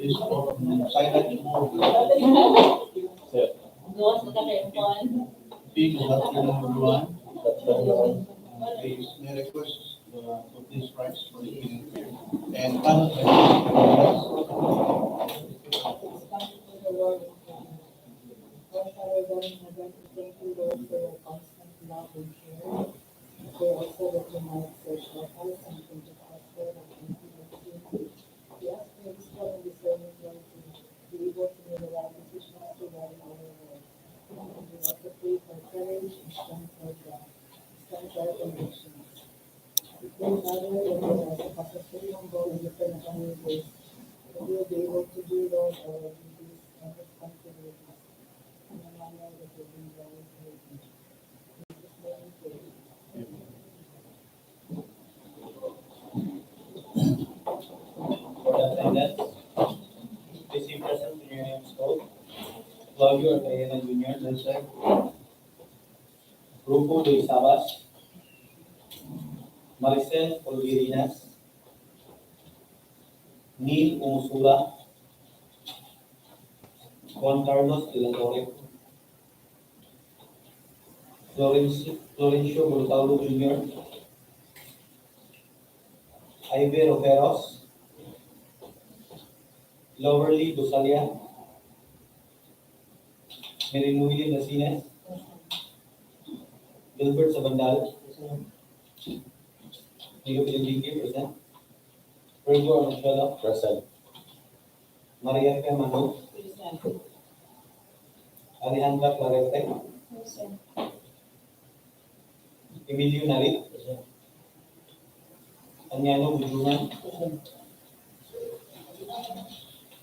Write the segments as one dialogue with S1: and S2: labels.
S1: Please put silent mode. Good afternoon, everyone. May I request to please rise for the evening prayer. And panel
S2: Thank you, Lord, for your constant love and care. Pray also that you might search our hearts and think of us, Lord, and continue. We ask for wisdom and discernment, Lord, to be able to make the right decisions regarding our world. And we also pray for courage and strength, Lord God. Strength our convictions. We pray, Father, that you are the capacity of God and different communities, that we will be able to do, Lord, our duties and responsibilities in a manner that will bring glory to your name. In Jesus' name we pray.
S3: For the attendance, please be present when your name is called. Claudio Arcayena Jr., Nelson. Grupo de Sabas. Maricel Olvirinas. Neil Umusula. Juan Carlos de la Torre. Florencio Brutalo Jr. Ivy Roveros. Loverly Busalia. Merinuili Nasines. Gilbert Sabandal. Nico Pilipiki, present. Virgo Armachela, present. Maria P. Manu. Present. Alejandra Clarete. Present. Emilio Narit. Present. Anyano Bujuman. Present.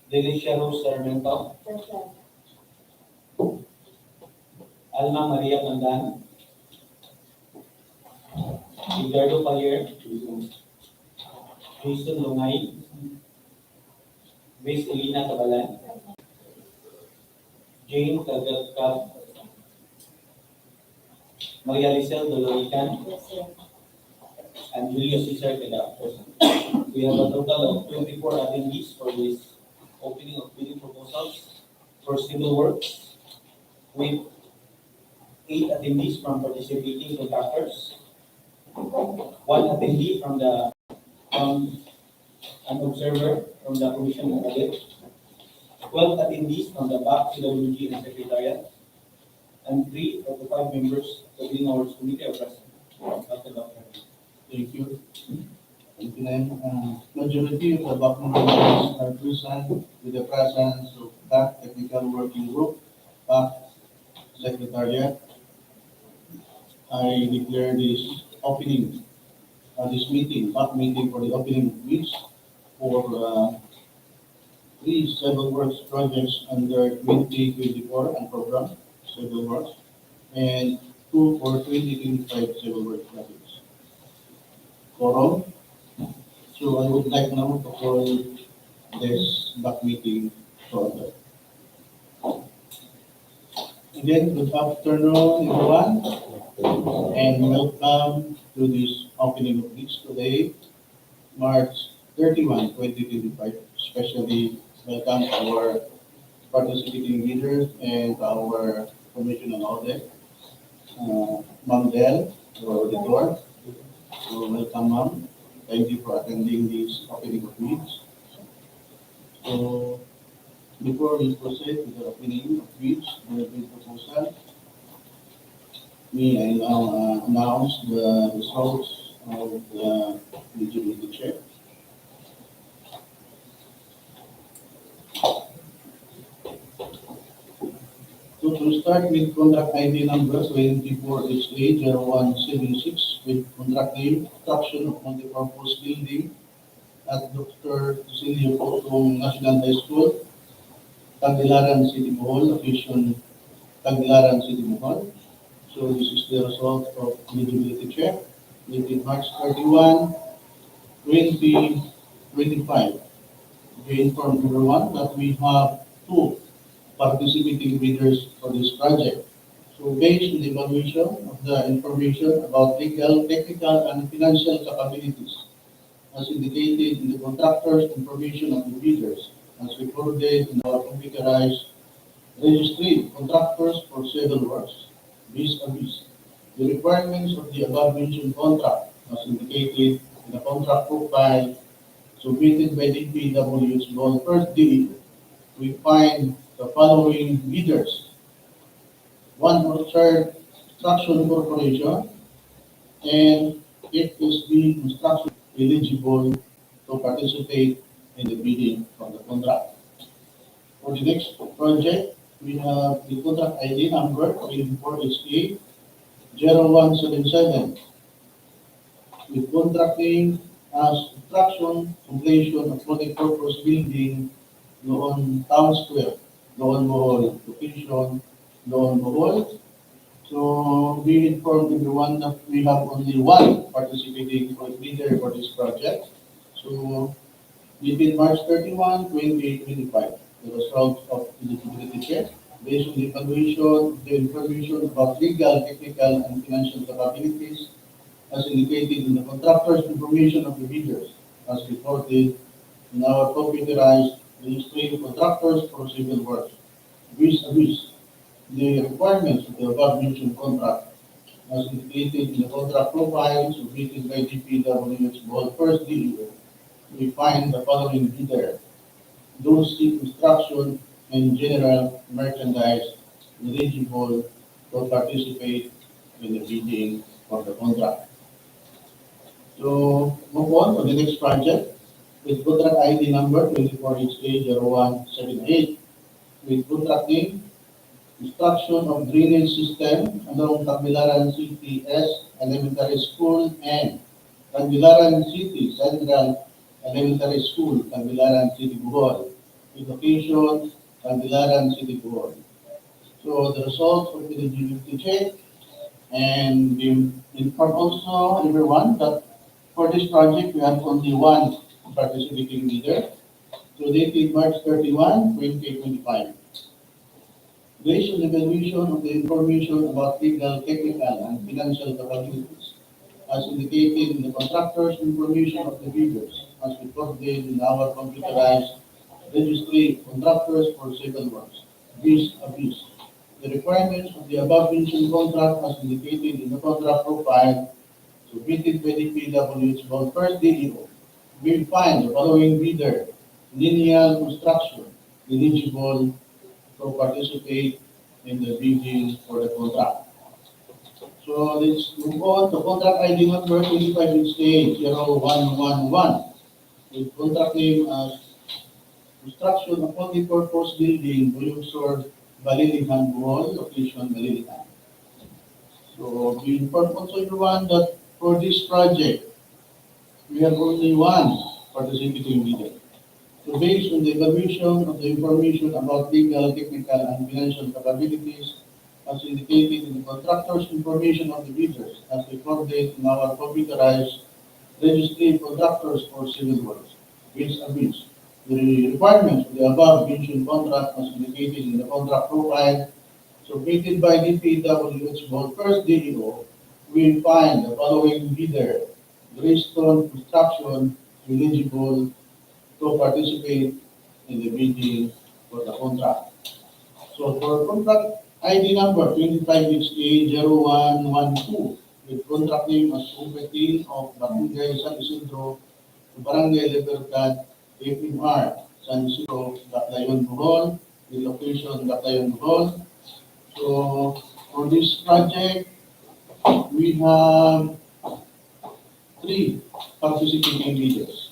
S3: Delicia Rose Sarmiento. Present. Alma Maria Mandan. Ricardo Payer. Jason Lungay. Miss Elena Cabalan. Jane Tagalcap. Maria Lisel Dolorican. And Julio Cesar Queda. We have a total of 24 attendees for this opening of bidding proposals for civil works, with 8 attendees from participating contractors, 1 attendee from an observer from the Commission of Audit, 12 attendees from the PWG and Secretariat, and 3 of the 5 members of the Hours Committee are present.
S1: Thank you. Thank you, Len. Majority of the BAC members are present with the presence of BAC Technical Working Group, BAC Secretariat. I declare this opening, this meeting, BAC meeting for the opening of bids for 3 civil works projects under 2024 and program civil works, and 2 for 2025 civil works projects. Quorum. So I would like now to call this BAC meeting to order. Again, good afternoon, everyone, and welcome to this opening of bids today, March 31, 2025. Especially welcome to our participating leaders and our Commission on Audit, Ma'am Del, our auditor. So welcome, ma'am. Thank you for attending this opening of bids. So before we proceed with the opening of bids, the bid proposal, I now announce the results of the eligibility check. So to start with contract ID number 24HA0176 with contract name, construction of multipurpose building at Dr. Cecilio Putong National High School, Tagbilaran City Bohol, location Tagbilaran City Bohol. So this is the result of eligibility check dated March 31, 2025. We inform everyone that we have 2 participating bidders for this project. So based on the evaluation of the information about legal, technical, and financial capabilities, as indicated in the contractor's information of the bidders, as recorded in our computerized registry of contractors for civil works, vis-a-vis the requirements of the above-mentioned contract as indicated in the contract profile submitted by DPWH Bohol first DEO. We find the following bidders. One Orchard Construction Corporation and FSB Construction eligible to participate in the bidding of the contract. For the next project, we have the contract ID number 24HA 0177 with contract name as construction completion of multi-purpose building Loon Town Square, Loon Bohol, location Loon Bohol. So we inform everyone that we have only one participating bidder for this project. So within March 31, 2025, the result of eligibility check based on the evaluation of the information about legal, technical, and financial capabilities as indicated in the contractor's information of the bidders as reported in our computerized registry of contractors for civil works, vis-a-vis the requirements of the above-mentioned contract as indicated in the contract profile submitted by DPWH Bohol first DEO. We find the following bidder: those in construction and general merchandise eligible to participate in the bidding for the contract. So move on to the next project with contract ID number 24HA0178 with contract name construction of drainage system along Tagbilaran City S Elementary School and Tagbilaran City Central Elementary School, Tagbilaran City, Bohol, with location Tagbilaran City, Bohol. So the results of the eligibility check and we inform also everyone that for this project we have only one participating bidder. So dated March 31, 2025. Based on the evaluation of the information about legal, technical, and financial capabilities, as indicated in the contractor's information of the bidders, as recorded in our computerized registry of contractors for civil works, vis-a-vis the requirements of the above-mentioned contract as indicated in the contract profile submitted by the DPWH Bohol first DEO, we find the following bidder: lineal construction eligible to participate in the bidding for the contract. So let's move on to contract ID number 25HA0111 with contract name as construction of multi-purpose building, Boyog, Balilihan, Bohol, location Balilihan. So we inform also everyone that for this project, we have only one participating bidder. So based on the evaluation of the information about legal, technical, and financial capabilities as indicated in the contractor's information of the bidders as recorded in our computerized registry of contractors for civil works, vis-a-vis the requirements of the above-mentioned contract as indicated in the contract profile submitted by DPWH Bohol first DEO, we find the following bidder: Greystone Construction eligible to participate in the bidding for the contract. So for contract ID number 25HA0112 with contract name as Superteam of Barangay San Isidro to Barangay Libertad, FMR, San Isidro, Baclayon, Bohol, the location Baclayon, Bohol. So for this project, we have three participating bidders.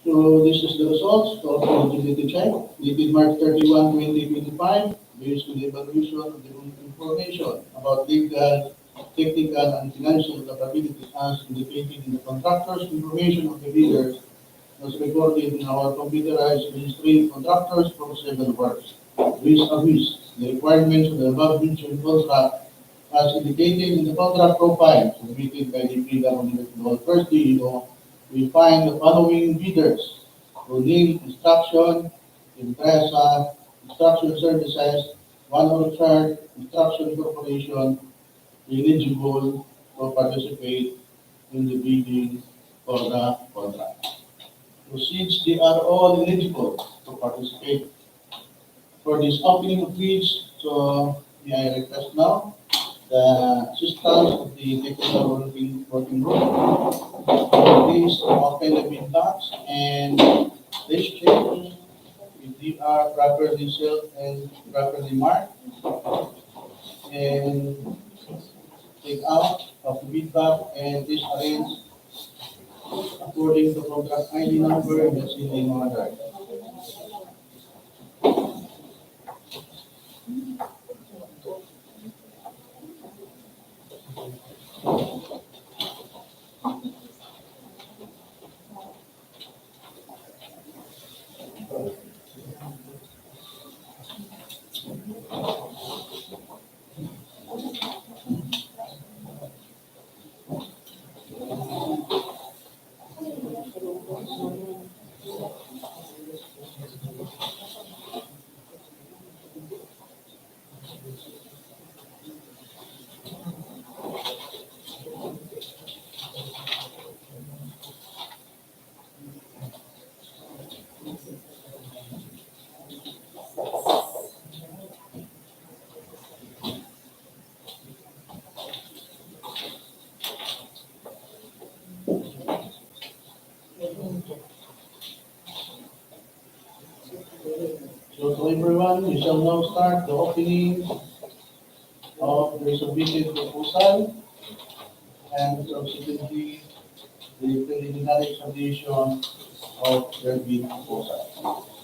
S1: So this is the results of the eligibility check dated March 31, 2025, based on the evaluation of the information about legal, technical, and financial capabilities as indicated in the contractor's information of the bidders as recorded in our computerized registry of contractors for civil works, vis-a-vis the requirements of the above-mentioned contract as indicated in the contract profile submitted by the DPWH first DEO. We find the following bidders: Loon Construction, Impresa, Construction Services, One Orchard Construction Corporation, eligible to participate in the bidding for the contract. So since they are all eligible to participate for this opening of bids, so may I request now the assistance of the technical working group. Please open the bid box and let's check if they are properly sealed and properly marked and take out of the bid box and disarrange according to contract ID number that's in the order. So to everyone, we shall now start the opening of the submitted proposal and subsequently the preliminary submission of their bid proposal.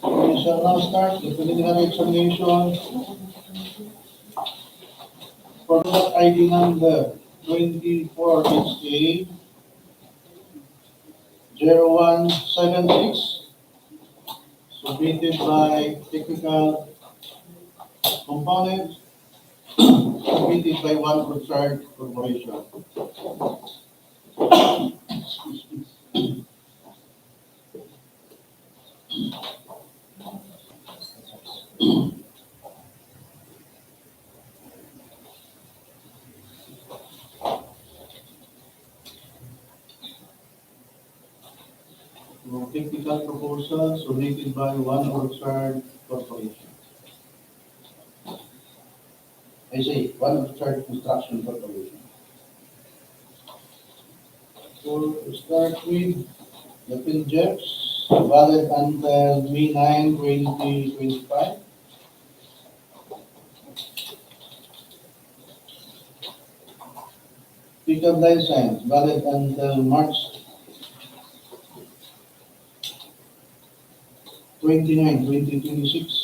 S1: We shall now start the preliminary examination for that ID number 24HA 0176 submitted by technical component submitted by one Richard Corporation. Technical proposal submitted by one Richard Corporation. I say one Richard Construction Corporation. So to start with the PILJEPs valid until May 9, 2025. Pickup license valid until March 29, 2026.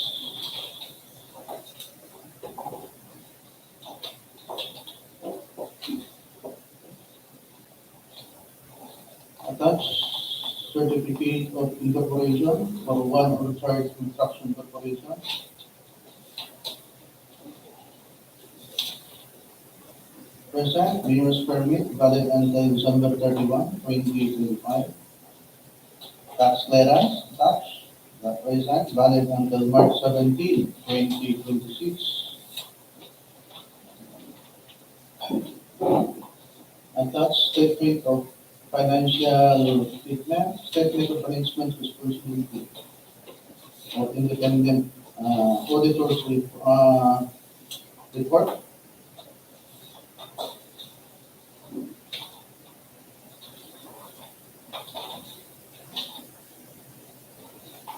S1: Attached certificate of incorporation for one Richard Construction Corporation. Present mayor's permit valid until December 31, 2025. Tax clearance, tax, that present valid until March 17, 2026. Attached statement of financial statement, statement of arrangement responsibility. of independent auditors report.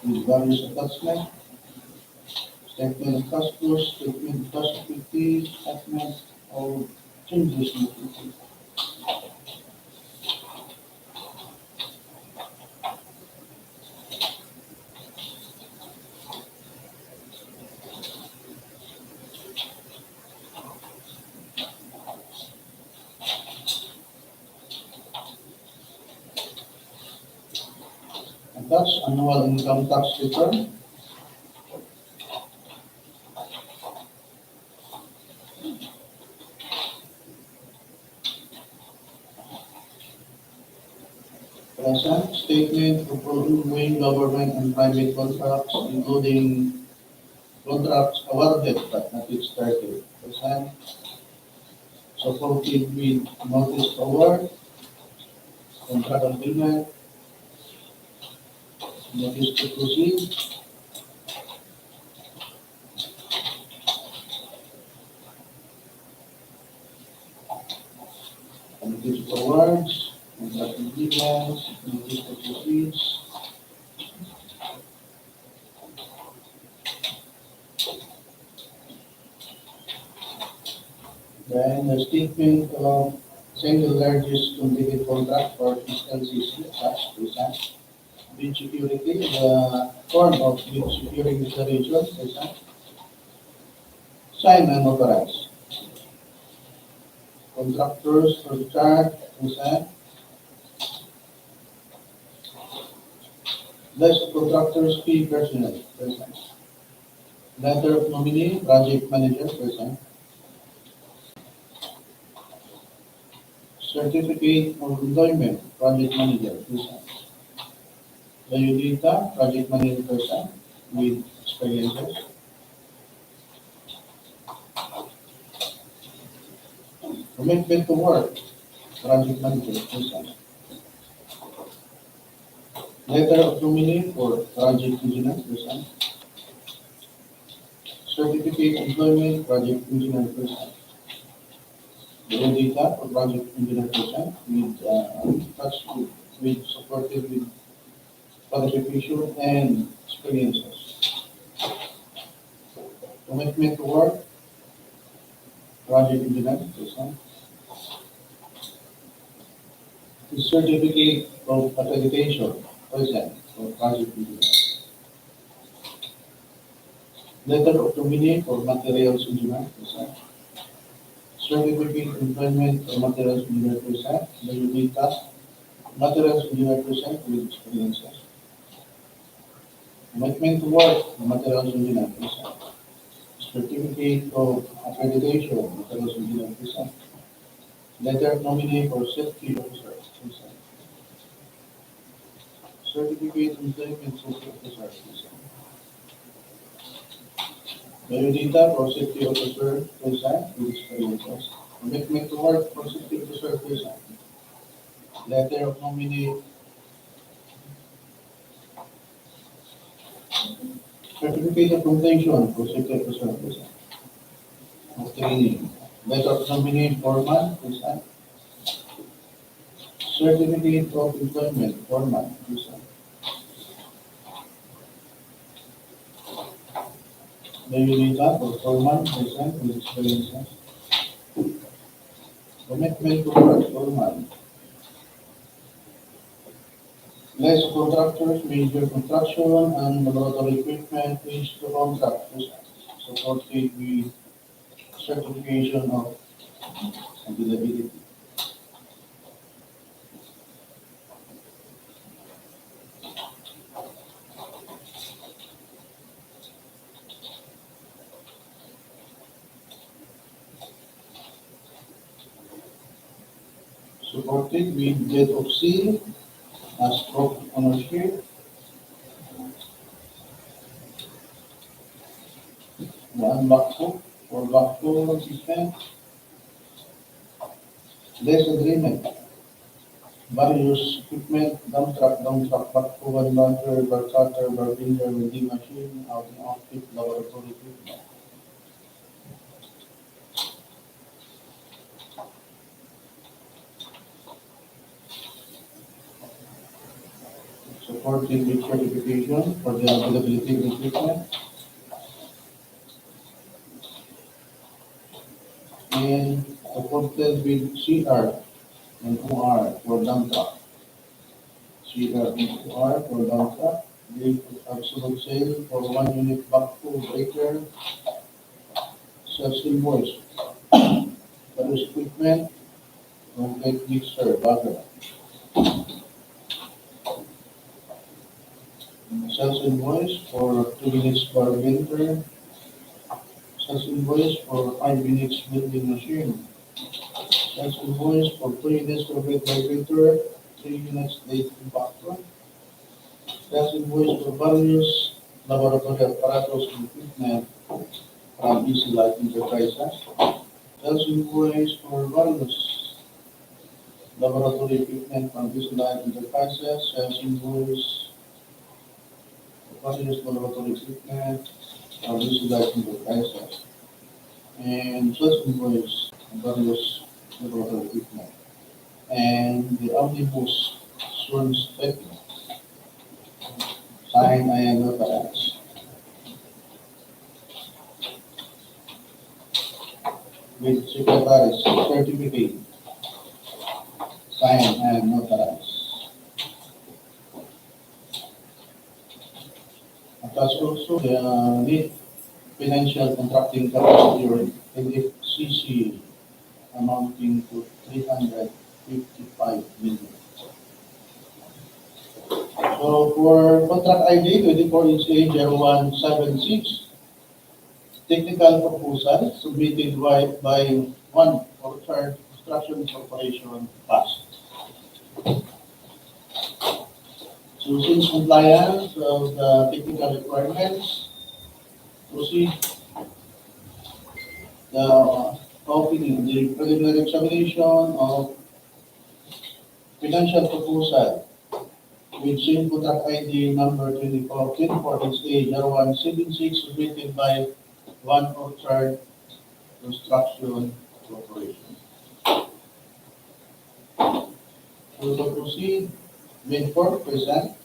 S1: With various attachments, statement of cash flows, statement of cash equity, statement of changes in equity. Attached annual income tax return. Present statement of ongoing government and private contracts, including contracts awarded but not yet started. Present supported with notice to award, contract agreement, notice to proceed, notice to awards, contract agreements, notice to proceed. Then the statement of single largest completed contract for fiscal season, such present. Bid security, the form of bid security declaration, present. Sign and authorize. Contractors for charge, present. List of contractors, key personnel, present. Letter of nominee, project manager, present. Certificate of employment, project manager, present. Biodata, project manager, present, with experiences. Commitment to work, project manager, present. Letter of nominee for project engineer, present. Certificate employment, project engineer, present. Biodata for project engineer, present, with supported with qualification and experiences. Commitment to work, project engineer, present. The certificate of accreditation, present, for project engineer. Letter of nominee for materials engineer, present. Certificate employment for materials engineer, present. Biodata, materials engineer, present, with experiences. Commitment to work, materials engineer, present. Certificate of accreditation, materials engineer, present. Letter of nominee for safety officer, present. Certificate employment safety officer, present. Biodata for safety officer, present, with experiences. Commitment to work for safety officer, present. Letter of nominee, certificate of completion for safety officer, present. Of training. Letter of nominee, foreman, present. Certificate of employment, foreman, present. Biodata for foreman, present, with experiences. Commitment to work, foreman. List of contractors, major construction and laboratory equipment, each to contract, present. Supported with certification of availability. Supported with deed of seal as proof of ownership. One backhoe for backhoe system. Lease agreement various equipment, dump truck, backhoe, bunker, bar cutter, bar binder, welding machine, outing outfit, laboratory equipment. Supporting with certification for the availability of equipment. And supported with CR and OR for dump truck. CR and OR for dump truck. Give absolute sale for 1 unit backhoe breaker. Sales invoice. Various equipment. Complete mixer, bagger. Sales invoice for 2 units bar binder. Sales invoice for 5 units building machine. Sales invoice for 2 units corporate vibrator, 3 units date compactor. Sales invoice for various laboratory apparatus and equipment from Easy Life Enterprises. Sales invoice for various laboratory equipment from Easy Life Enterprises. Sales invoice for various laboratory equipment from Easy Life Enterprises. And sales invoice for various laboratory equipment. And the omnibus sworn statement. Signed and notarized. With secretary's certificate. Signed and notarized. Attached also the net financial contracting capacity or NFCC amounting to 355 million. So for contract ID 24HA0176, technical proposal submitted by one Orchard Construction Corporation passed. So since compliance of the technical requirements, proceed the opening, the preliminary examination of financial proposal with same contract ID number 24HA0176 submitted by One Orchard Construction Corporation. So to proceed, bid for present.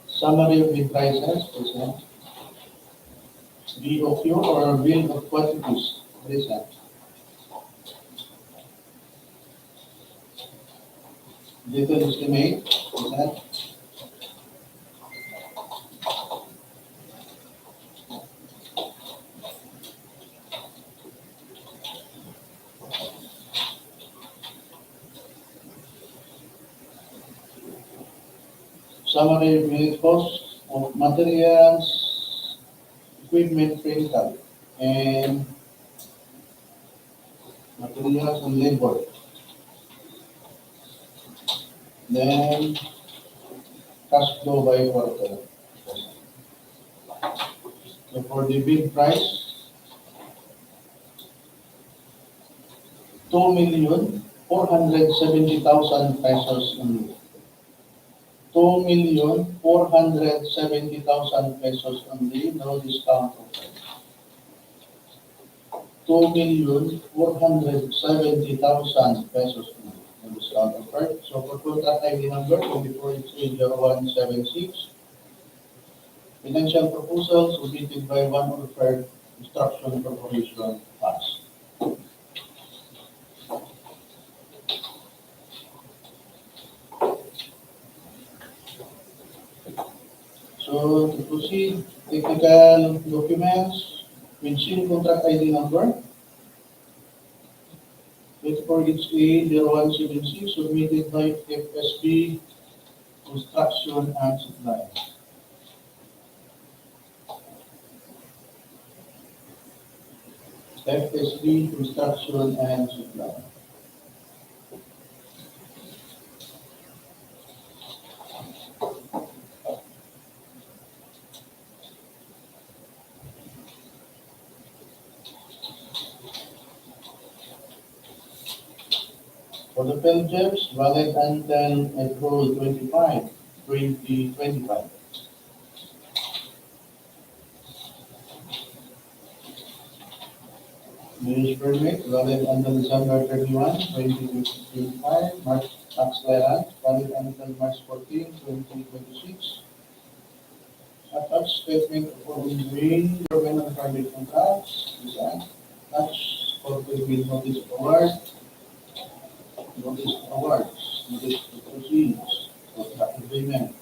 S1: Summary of bid prices present. BOQ or bill of quantities present. Detailed estimate present. Summary of unit cost of materials, equipment rental, and materials and labor. Then cash flow by quarter. So for the bid price, 2,470,000 pesos only. 2,470,000 pesos only, no discount offer. 2,470,000 pesos only, no discount offer. So for contract ID number 24HA0176, financial proposal submitted by One Orchard Construction Corporation passed. So to proceed, technical documents with same contract ID number 24HA0176 submitted by FSB Construction and Supply. FSB Construction and Supply. For the Pilgrims, valid until April 25, 2025. News permit, valid until December 31, 2025. Baclayon, valid until March 14, 2026. Attached statement of green government and private contracts, design. Attached corporate notice of award, notice of awards, notice of proceeds, contract agreement.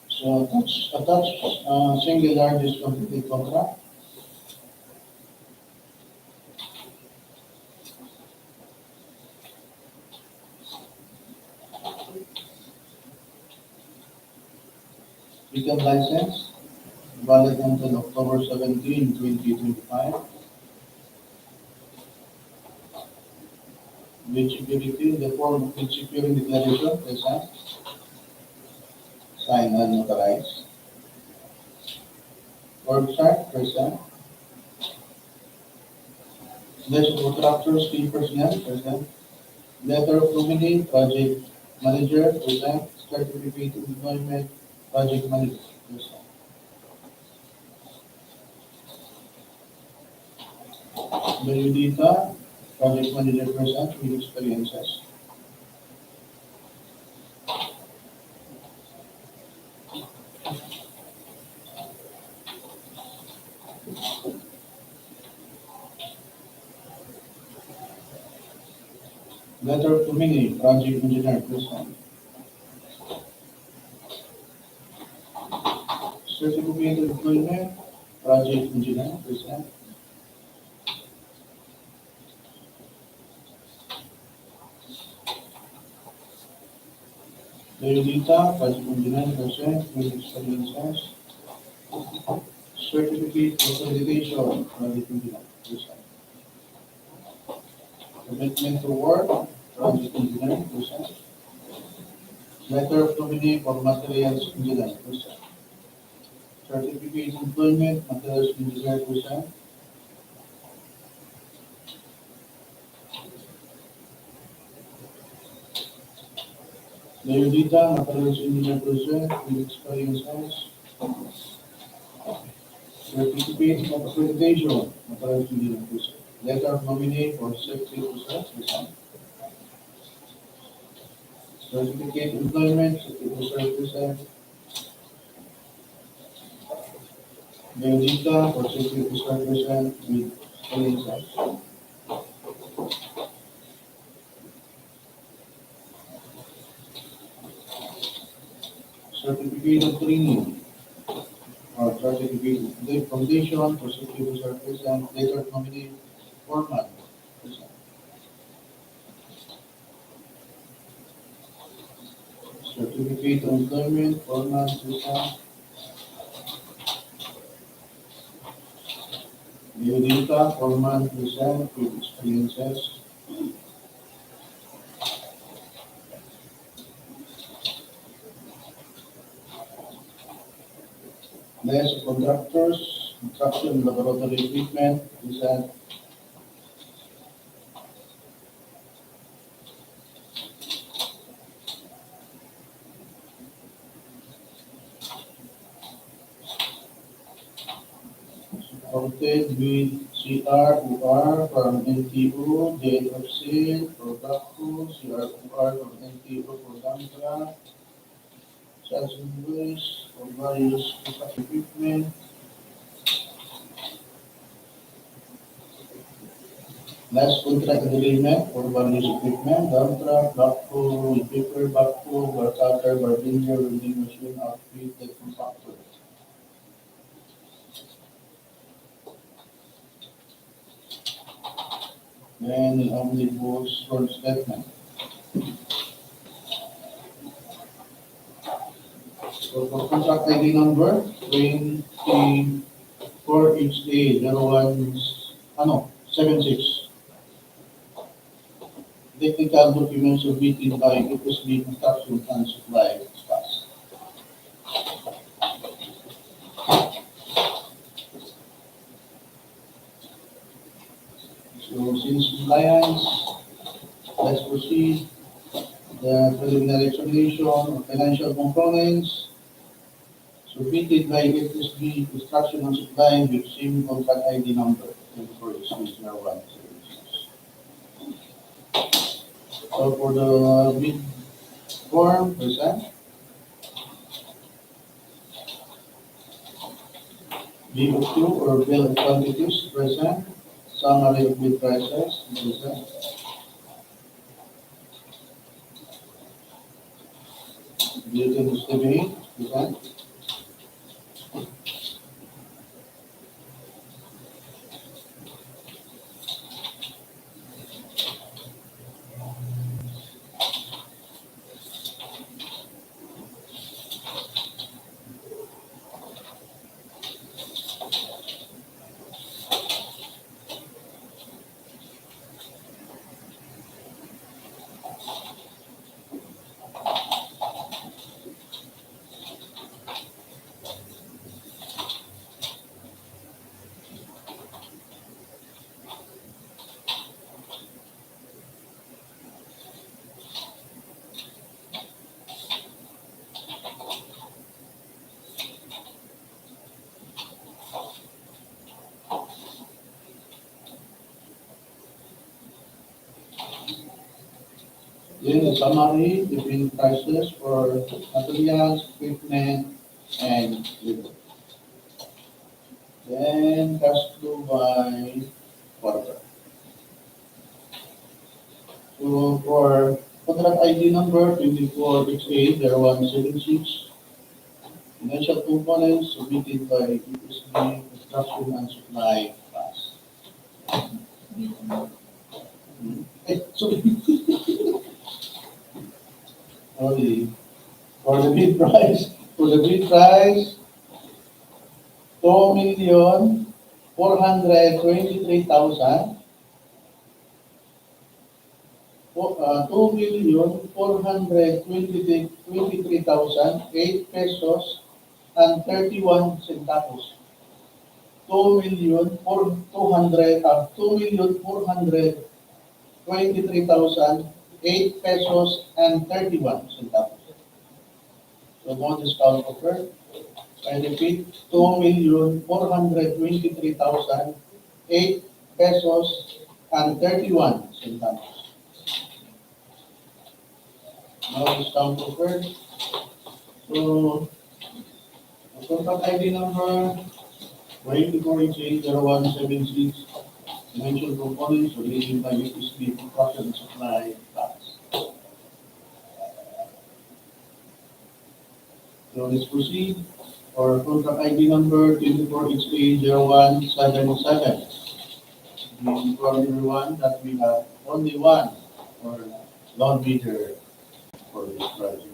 S1: So single largest complete contract. Weekend license, valid until October 17, 2025. Bid security, the form of bid security declaration, present, signed and notarized. Work chart, present. List of contractors, key personnel, present. Letter of nominee, project manager, present. Certificate of employment, project manager, present. Balilihan, project manager, present, with experiences. Letter of nominee, project engineer, present. Certificate of employment, project engineer, present. Libertad, project engineer, present, with experiences. Certificate of accreditation, project engineer, present. Commitment to work, project engineer, present. Letter of nominee for materials engineer, present. Certificate of employment, materials engineer, present. Libertad, materials engineer, present, with experiences. Certificate of accreditation, materials engineer, present. Letter of nominee for safety officer, present. Certificate of employment, safety officer, present. Libertad for safety officer, present, with experiences. Certificate of training or certificate of the foundation for safety officer, present. Letter of nominee format, present. Certificate of employment format, present. Libertad format, present, with experiences. List of contractors, construction laboratory equipment, present. Supported with CROR from NTO, JFC for Baku, CROR from NTO for Damtra, sales invoice for various construction equipment. Last contract agreement for various equipment, Damtra, Baku, paper, Baku, bar cutter, barbinger, welding machine, outfit, the contractor. Then the omnibus short statement. So for contract ID number 24 24HA 76. Technical documents submitted by FSB Construction and Supply Staff. So since compliance, let's proceed. The preliminary explanation of financial components submitted by FSB Construction and Supply with same contract ID number 24HC0176. So for the bid form, present. BOQ or bill of quantities, present. Summary of bid prices, present. Building estimate, present. Then the summary, the bid prices for materials, equipment, and labor. Then cash flow by quarter. So for contract ID number 24HA0176, financial components submitted by FSB Construction and Supply Class. Sorry. Sorry. For the bid price, 2,423,000. 2,423,008 pesos and 31 centavos. 2,423,008 pesos and 31 centavos. So no discount offered. I repeat, 2,423,008 pesos and 31 centavos. No discount offered. So, the contract ID number 24HA0176, financial components relating by FSB Construction and Supply Class. So let's proceed. For contract ID number 24HA0177. We inform everyone that we have only one for loan bidder for this project.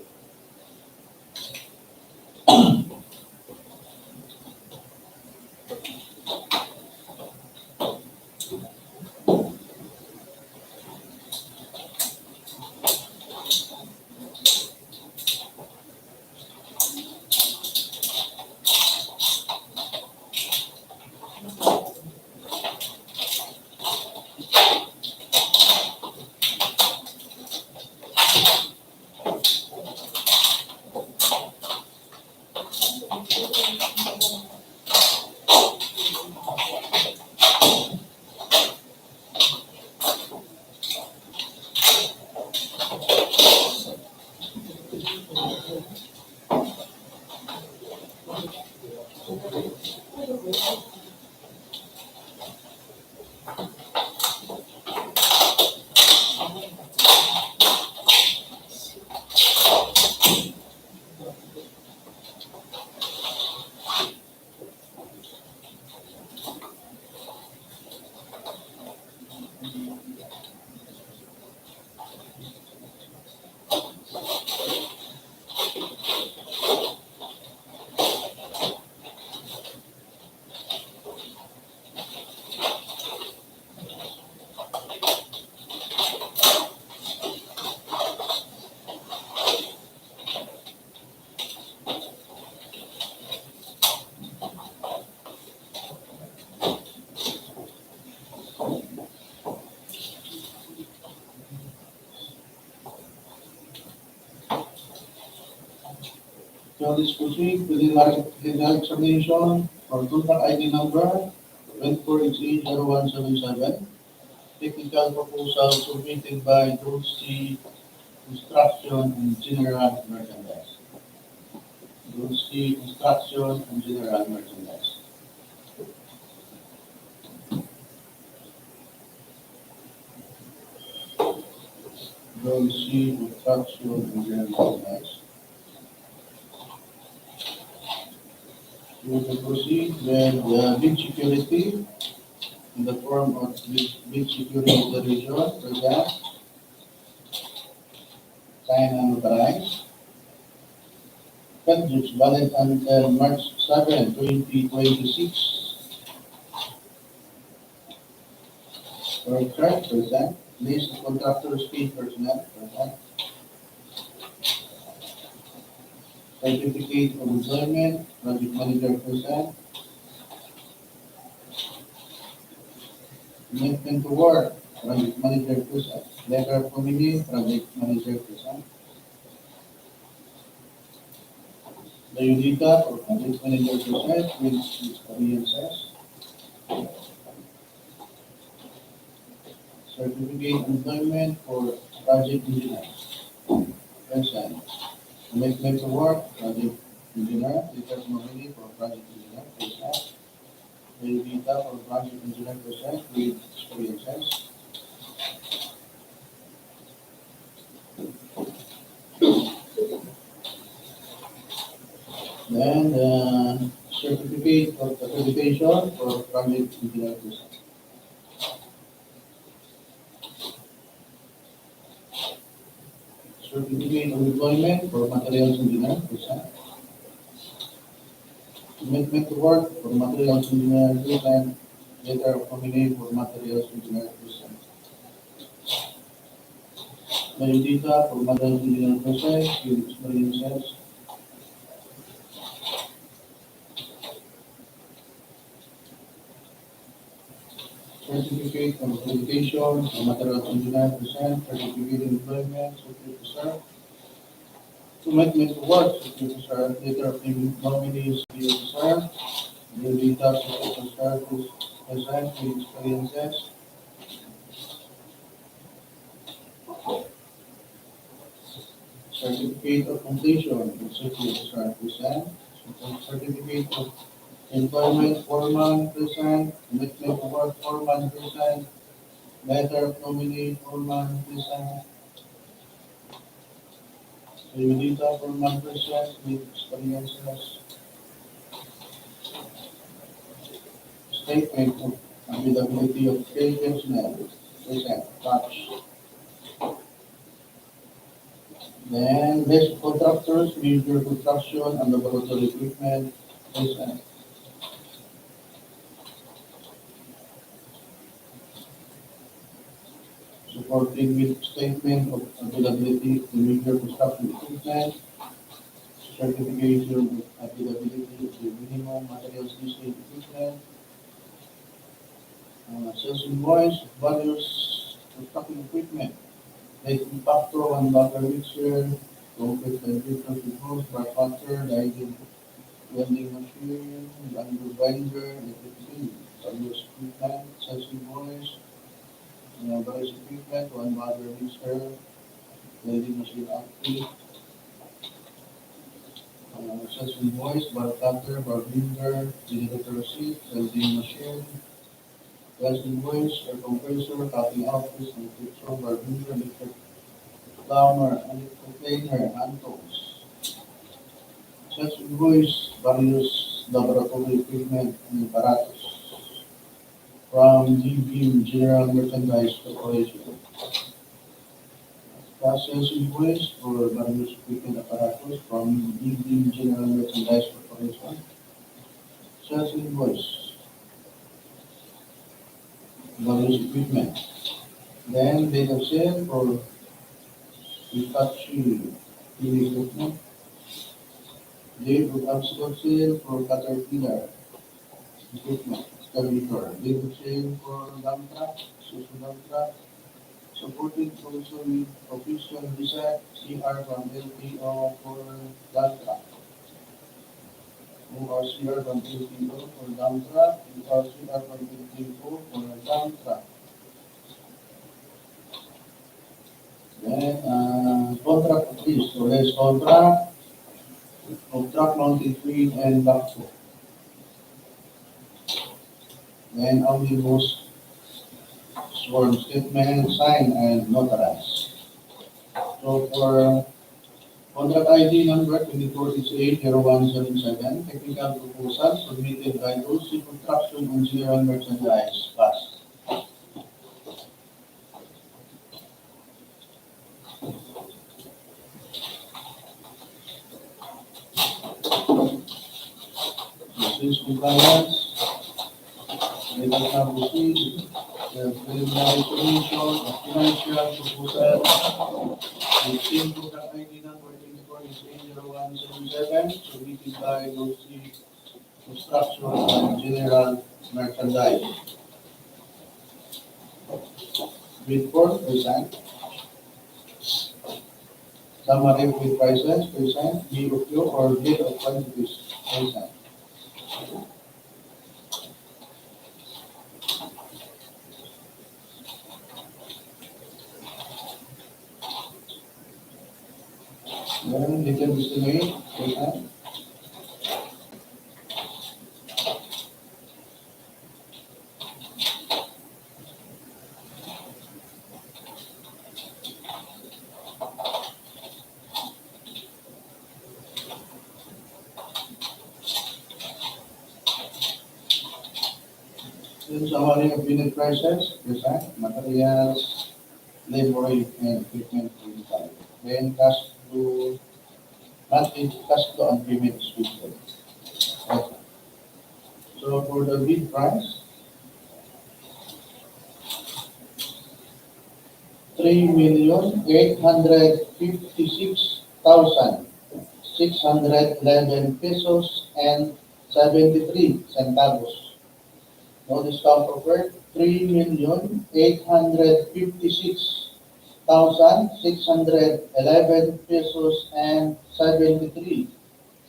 S1: Now let's proceed with the legal examination for total ID number 24HA0177. Technical proposal submitted by Brgy Construction and General Merchandise. Brgy Construction and General Merchandise. Brgy Construction and General Merchandise. We will proceed with bid security in the form of bid security declaration, present, sign and notarize. Subjects valid until March 7, 2026. Contract, present. List of contractors, paid personnel, present. Certificate of employment, project manager, present. Commitment to work, project manager, present. Letter of committee, project manager, present. The UDITA for project manager, present with experiences. Certificate of employment for project engineer, present. Commitment to work, project engineer, letter of nominee for project engineer, present. The UDITA for project engineer, present with experiences. Then the certificate of accreditation for project engineer, present. Certificate of employment for materials engineer, present. Commitment to work for materials engineer, present. Letter of nominee for materials engineer, present. The UDITA for materials engineer, present with experiences. Certificate of accreditation for materials engineer, present. Certificate of employment, security officer. Commitment to work, security officer. Letter of nominee, security officer. The UDITA security officer, present with experiences. Certificate of completion, executive officer, present. Certificate of employment, foreman, present. Commitment to work, foreman, present. Letter of nominee, foreman, present. The UDITA foreman, present with experiences. Statement of availability of paid personnel, present. Touch. Then list of contractors, major construction and laboratory equipment, present. Supporting with statement of availability of major construction equipment, certification of availability of the minimum materials usage equipment, sales invoice of various construction equipment, like impactor and bagger mixer, concrete vibrators with hose, bar cutter, lighting, welding machine, grinder binder, electric various equipment, sales invoice, various equipment, one bagger mixer, welding machine outfit, sales invoice, bar cutter, bar binder, generator receipt, welding machine, sales invoice, air compressor, cutting outfit, electric bar binder, electric plumber, electric cleaner, hand tools. Sales invoice, various laboratory equipment and apparatus from DPWH General Merchandise Corporation. Sales invoice for various equipment apparatus from DPWH General Merchandise Corporation. Sales invoice, various equipment. Then date of sale for Hitachi TV equipment. Date of absolute sale for Caterpillar equipment, excavator. Date of sale for dump truck, social dump truck. Supported also with official design CR from LTO for dump truck. ORCR 180 for dump truck, and ORCR 184 for a dump truck. Then, contract fees, so there's contract of truck mounted feed and backhoe. Then omnibus sworn statement, signed and notarized. So for contract ID number 24680177, technical proposal submitted by Lucy Construction and General Merchandise Class. Since compliance, let us now proceed the preliminary submission of financial proposal with same contract ID number 24680177 submitted by Lucy Construction and General Merchandise. Bid form, present. Summary with prices, present. DEO or bid of quantities, present. Then detailed estimate, present. Then summary of unit prices, present. Materials, labor and equipment, present. Then cash flow, monthly cash flow and payment schedule. Okay. So for the bid price, 3,856,611 pesos and 73 centavos. No discount offered, 3,856,611 pesos and 73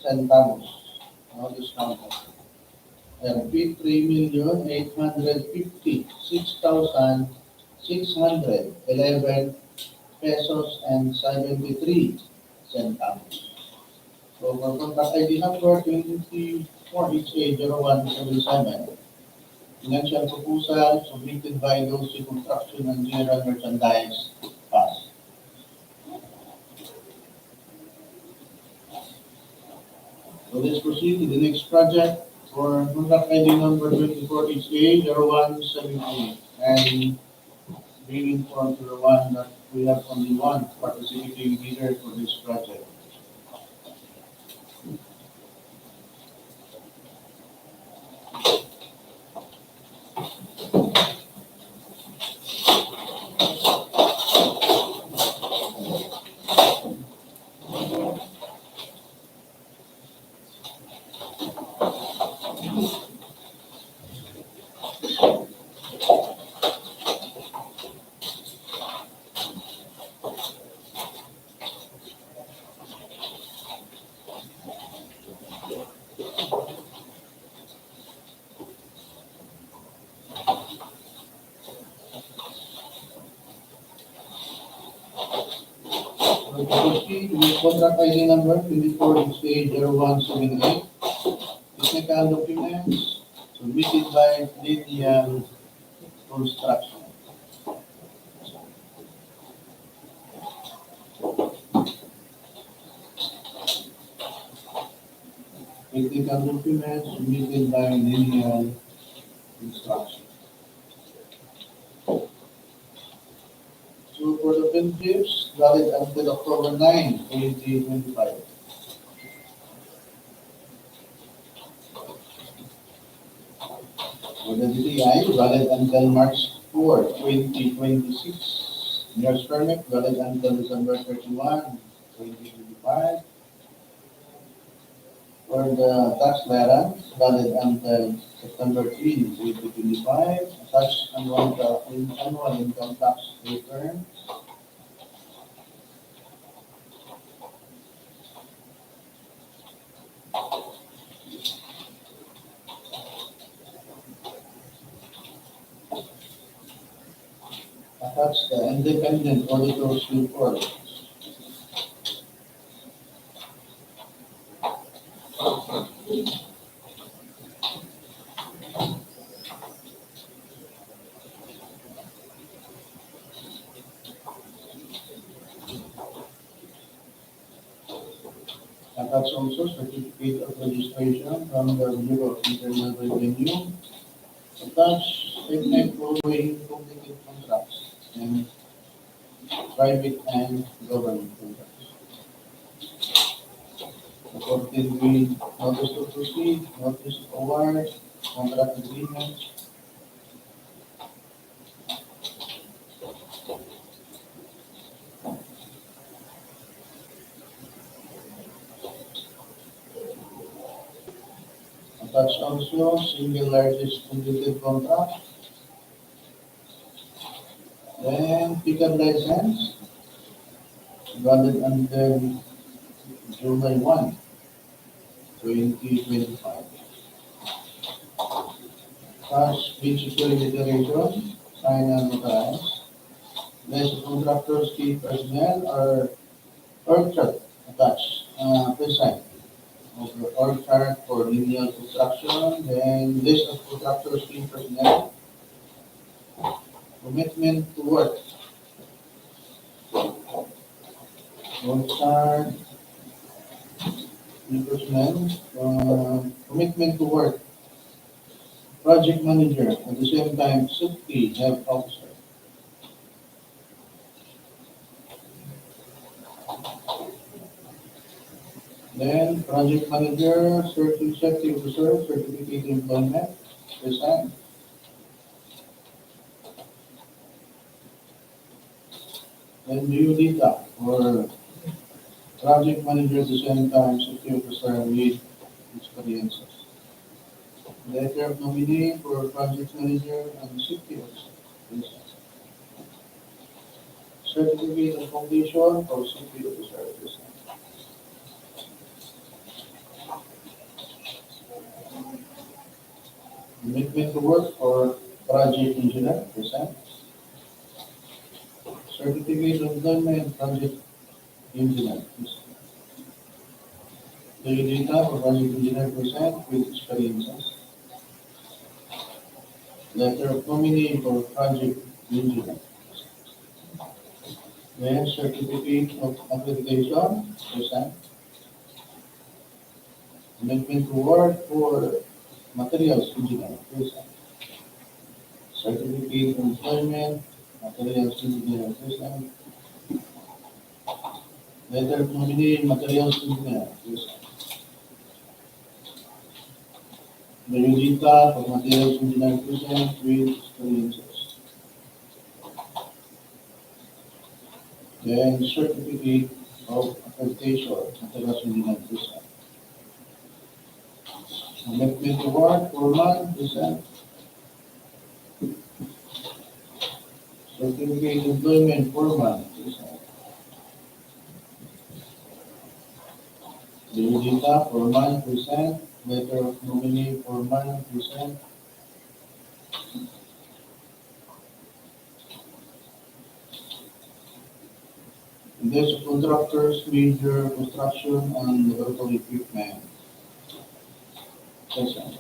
S1: centavos. No discount offered. I repeat, 3,856,611 pesos and 73 centavos. So for contract ID number 24HA0177, financial proposal submitted by Lucy Construction and General Merchandise Pass. So let's proceed to the next project for contract ID number 24HA0178 and being informed to the one that we have only one participating bidder for this project. Proceed with contract ID number 24HA0178. Technical documents submitted by Libertad Construction. Technical documents submitted by Libertad Construction. So for the benefits, valid until October 9, 2025. For the DTI, valid until March 4, 2026. Nurse permit, valid until December 31, 2025. For the tax clearance, valid until September 3, 2025. Such annual income tax return. the independent auditor's report. And that's also certificate of registration from the Bureau of Internal Revenue. Attached statement following completed contracts and private and government contracts. Supported with notice to proceed, notice of award, contract agreements. Attached also single largest completed contract. Then ticket license, valid until July 1, 2025. Cash bid security declaration, sign and notarize. List of contractors, key personnel, or org chart attached. Please sign. Over org chart for lineal construction, then list of contractors, key personnel, commitment to work. Org chart, key personnel, commitment to work. Project manager, at the same time, safety health officer. Then project manager, safety officer, certificate employment, resign. Then due data for project manager at the same time, safety officer with experiences. Letter of nominee for project manager and safety officer, resign. Certificate of completion for safety officer, resign. Commitment to work for project engineer, resign. Certificate of employment, project engineer, resign. The data for project engineer, resign with experiences. Letter of nominee for project engineer. Then certificate of accreditation, resign. Commitment to work for materials engineer, resign. Certificate of employment, materials engineer, resign. Letter of nominee, materials engineer, resign. The data for materials engineer, resign with experiences. Then certificate of accreditation, materials engineer, resign. Commitment to work, foreman, resign. Certificate of employment, foreman, resign. The data, foreman, resign. Letter of nominee, foreman, resign. List of contractors, major construction and laboratory equipment, resign.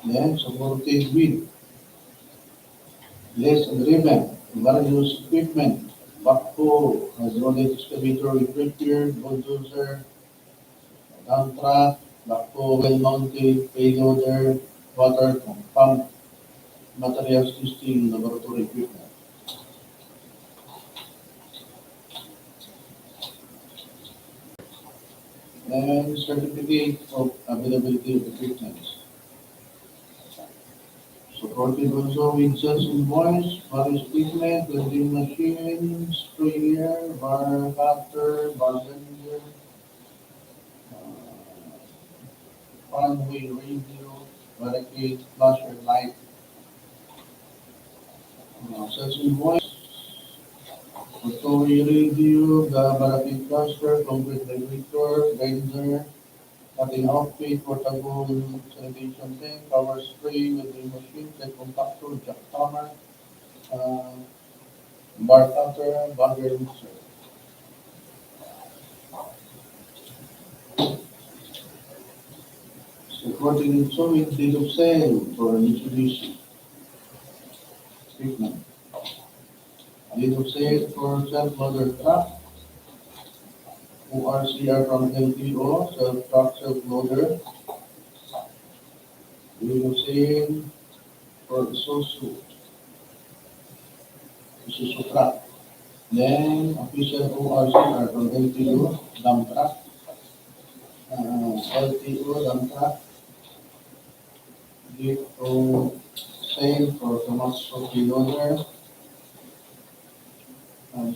S1: Then supported with list agreement, various equipment, backhoe, hydraulic excavator, equipment, bulldozer, dump truck, backhoe, well-mounted, payloader, water pump, materials testing, laboratory equipment. And certificate of availability of equipment. Supported also with sales invoice, various equipment, welding machine, sprayer, bar cutter, bar bender, one-way radio, barricade, flasher light. Sales invoice, auxiliary radio, the barricade flasher, concrete regulator, grinder, cutting outfit, portable sanitation tank, power spray, welding machine, set compactor, jackhammer, uh, bar cutter, bagger mixer. Supporting Soviet date of sale for Mitsubishi equipment. Date of sale for self-loader truck, ORCR from LTO, self-truck, self-loader. Date of sale for Isuzu truck. Then official ORCR from LTO, dump truck. LTO, dump truck. Date of sale for Tomasco loader.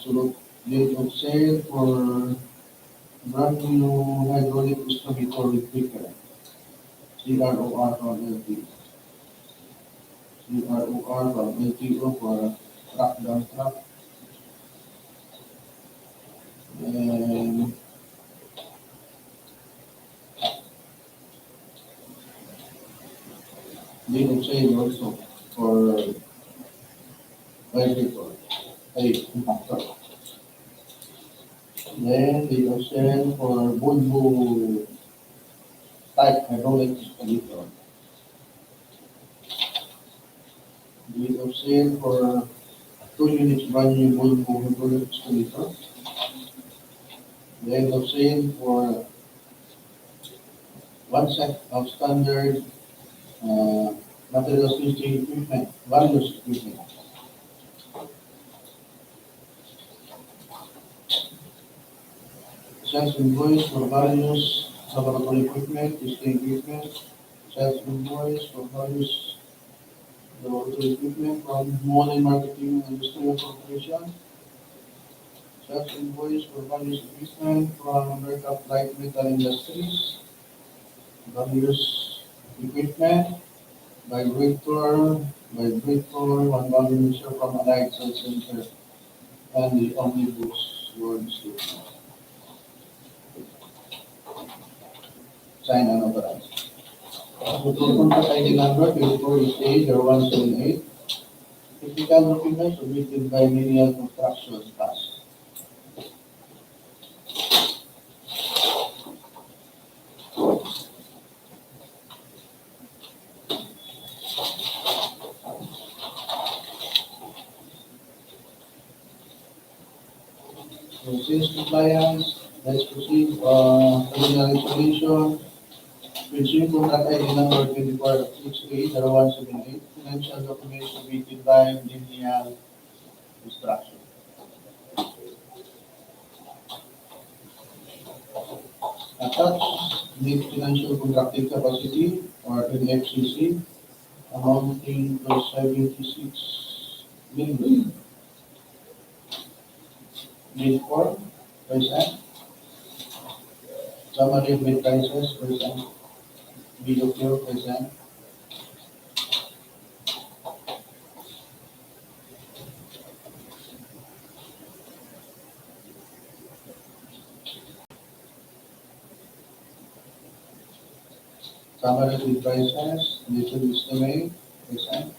S1: So date of sale for brand new hydraulic distributor with breaker. CROR from LTO. CROR from LTO for truck dump truck. And date of sale also for vibrator, compactor. Then date of sale for Volvo type hydraulic distributor. Date of sale for 2 units brand new Volvo hydraulic distributor. Date of sale for one set of standard materials using equipment, various equipment. Sales invoice for various laboratory equipment, testing equipment. Sales invoice for various laboratory equipment from Modern Marketing Industrial Corporation. Sales invoice for various equipment from America Light Metal Industries. Various equipment vibrator, one volume mixer from Allied Sales Center, and the Omnibus World Statement. Sign and authorize. Total contract ID number 2488-0178. Technical documents submitted by Lineal Construction Class. So since compliance, let's proceed. Preliminary installation. Consume contract ID number 2468-0178. Financial documents submitted by Lineal Construction. Attached net financial contracting capacity or NFCC amounting to 76 million. Bid form, present. Summary of bid prices, present. Bid of your present. Summary of bid prices, initial estimate, present.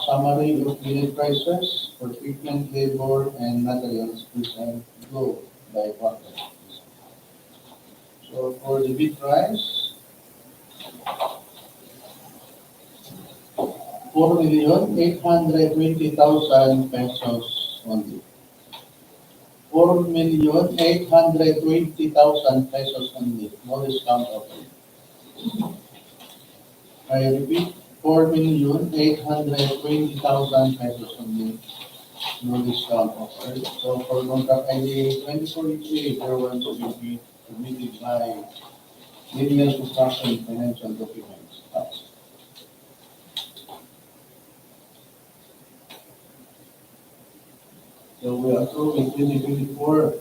S1: Summary of unit prices for equipment, labor, and materials present below by partner. So for the bid price, 4,820,000 pesos only. 4,820,000 pesos only. No discount offer. I repeat, 4,820,000 pesos only. No discount offer. So for contract ID 2488-0178 submitted by Lineal Construction Financial Documents. So we approve in 2024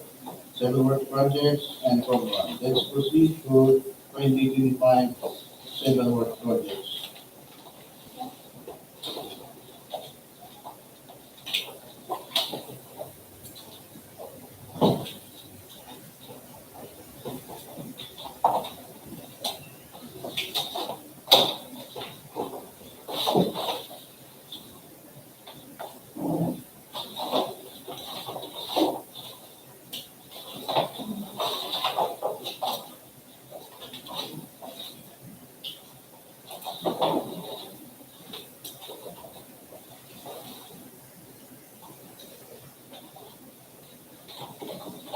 S1: several work projects and programs. Let's proceed to 2025 several work projects.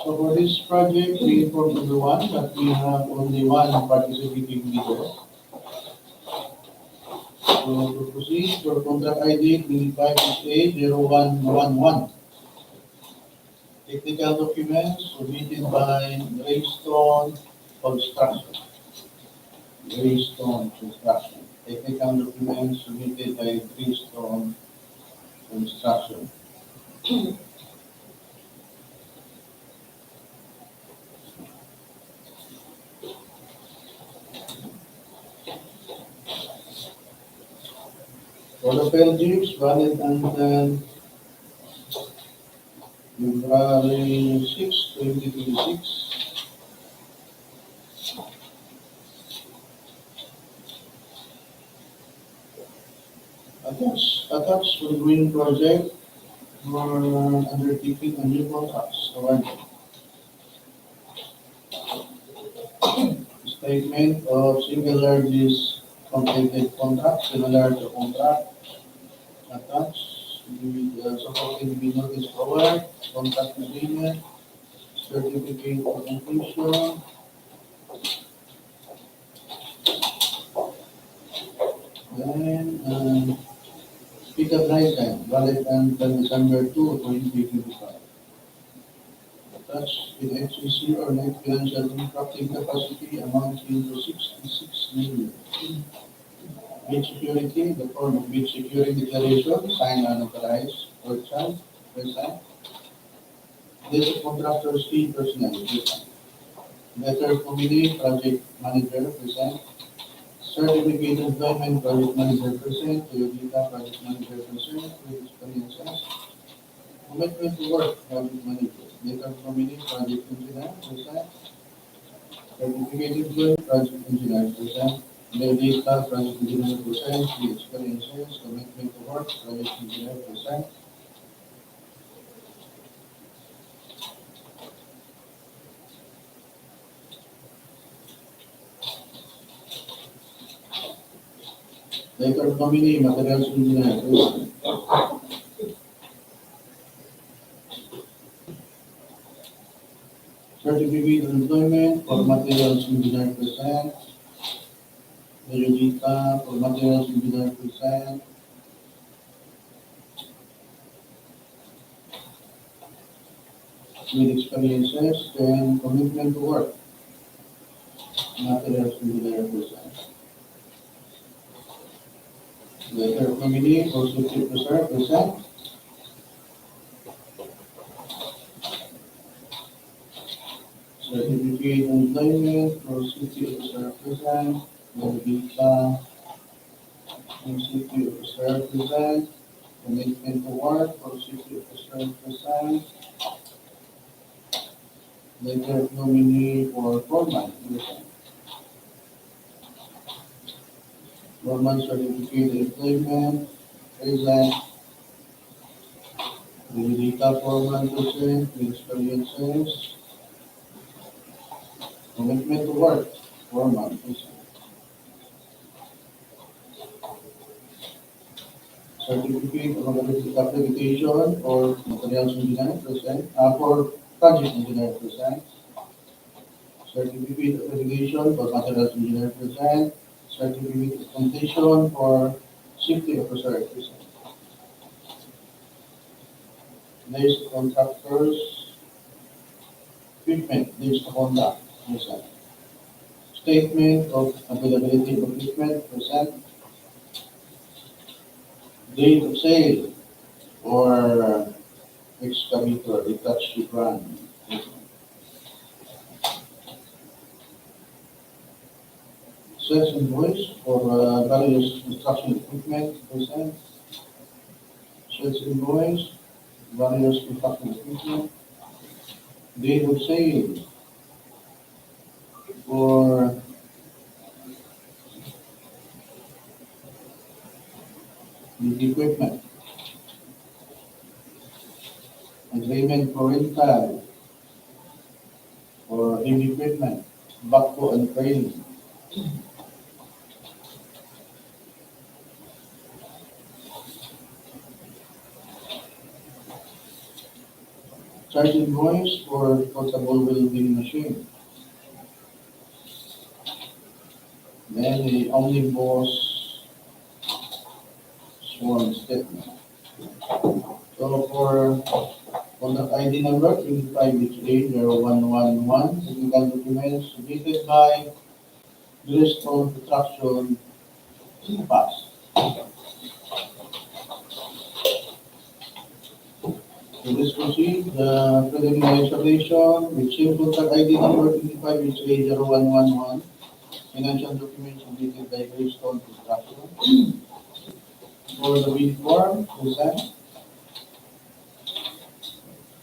S1: So for this project, we inform everyone that we have only one participating bidder. So to proceed, for contract ID 25680111. Technical documents submitted by Greystone Construction. Greystone Construction. Technical documents submitted by Greystone Construction. For the Belgians, valid until February 6, 2026. Attached to the green project for undertaking a new contracts. Statement of single largest completed contract, similar to contract attached with supporting the notice forward, contract agreement, certificate of completion, then pickup license valid until December 2, 2025. Attached with HCC or net financial contracting capacity amounting to 66 million. Bid security, the form of bid security declaration, signed and authorized, present. This contractor's key personnel, present. Letter committee, project manager, present. Certificate of employment, project manager, present. Toyota, project manager, present, with experiences. Commitment to work, project manager. Letter committee, project engineer, present. Certificate of employment, project engineer, present. Data, project engineer, present. With experiences, commitment to work, project engineer, present. Letter committee, materials engineer, present. Certificate of employment for materials engineer, present. Data for materials engineer, present. With experiences and commitment to work, materials engineer, present. Letter committee for safety officer, present. Certificate of employment for safety officer, present. Data for safety officer, present. Commitment to work for safety officer, present. Letter nominee for foreman, present. Foreman certificate of employment, present. Data foreman, present. With experiences. Commitment to work, foreman, present. Certificate of accreditation for materials engineer, present. For project engineer, present. Certificate of accreditation for materials engineer, present. Certificate of completion for safety officer, present. List contractors, equipment, list of conduct, present. Statement of availability of equipment, present. Date of sale or excavator, detached brand, present. Sales invoice for various construction equipment, present. Sales invoice, various construction equipment. Date of sale for with equipment, agreement for rental for heavy equipment, backhoe and crane, charge invoice for portable welding machine, then the omnibus sworn statement. So for the ID number 25HA0111, technical documents submitted by Greystone Construction in the past. So let's proceed. The preliminary installation with same contract ID number 25HA0111, financial documents submitted by Greystone Construction. For the bid form, present.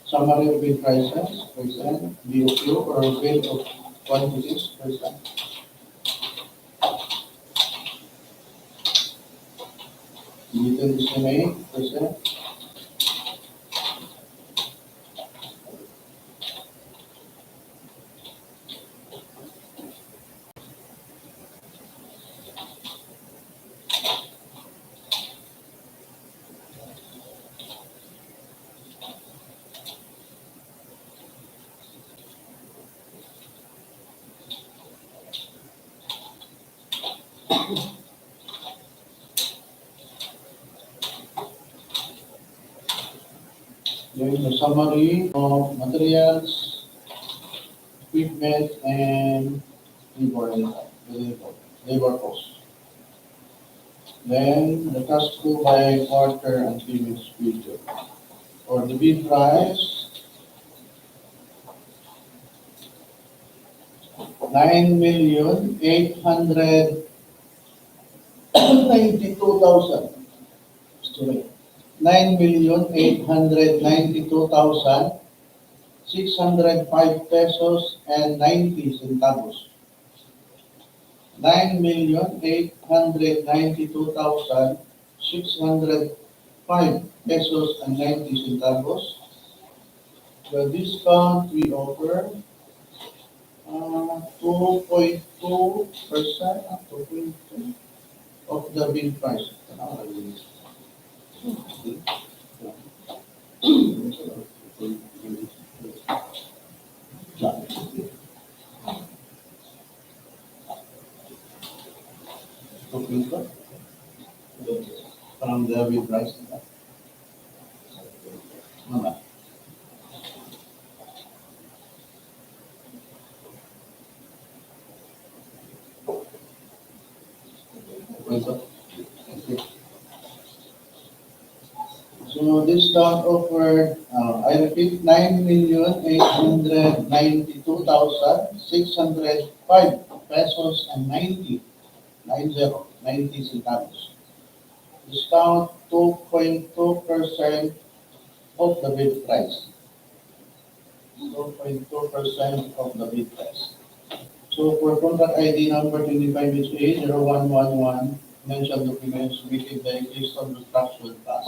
S1: Summary of bid prices, present. DEO or bill of quantities, present. Detailed estimate, present. Then the summary of materials, equipment, and labor cost. Then the cash flow by quarter and payment schedule. For the bid price, 9,892,000. Sorry. 9,892,605 pesos and 90 centavos. 9,892,605 pesos and 90 centavos. The discount we offer 2.2%, 2.2 of the bid price. From the bid price. So discount offered, I repeat, 9,892,605 pesos and 90 centavos. Discount 2.2% of the bid price. 2.2% of the bid price. So for contract ID number 25HA0111, mentioned documents submitted by Greystone Construction Class.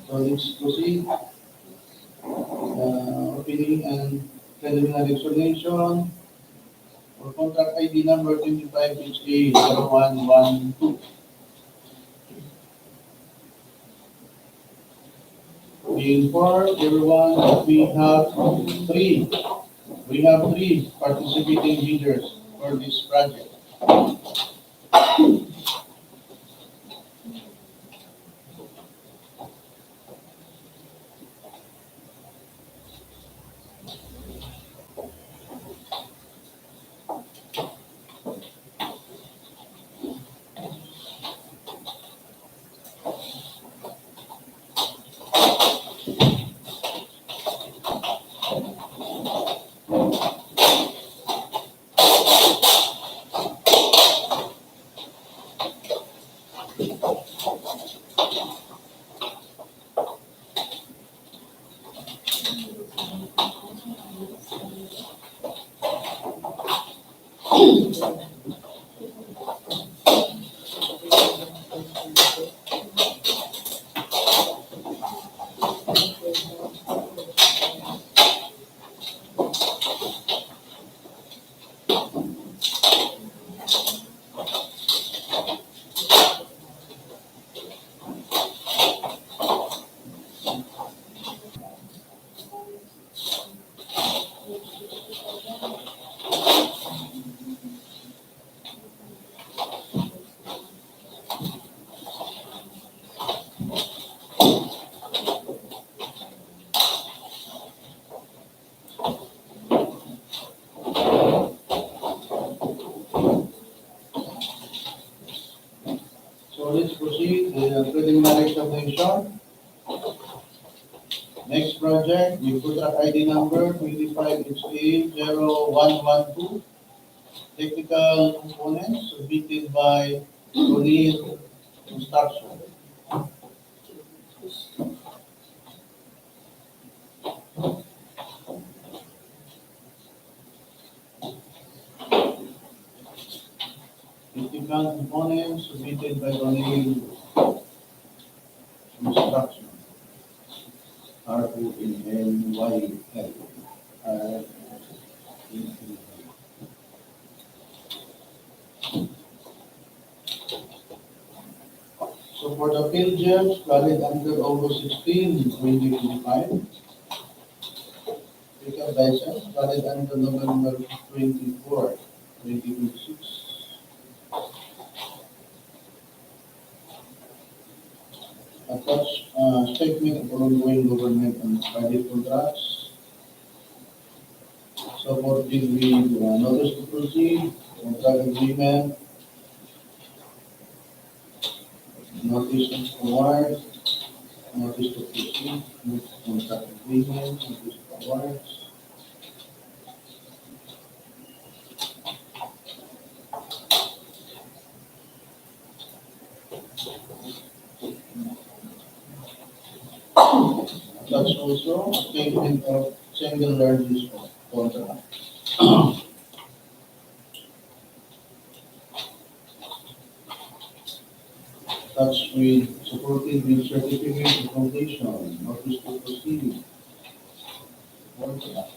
S1: So let's proceed. Opening and preliminary explanation for contract ID number 25HA0112. We inform everyone that we have three participating bidders for this project. So let's proceed with the preliminary examination. Next project, we put our ID number 25HA0112, technical components submitted by Loon Construction. Technical components submitted by Loon Construction. RONNYL. Uh, So for the field jobs valid until August 16, 2025. Pickup license valid until November 24, 2026. Attached statement of ongoing government and private contracts. Supported with notice to proceed, contract agreement, notice of award, notice to proceed, contract agreement, notice of awards. That's also statement of single largest contract. That's with supported with certificate of completion, notice to proceed, contract.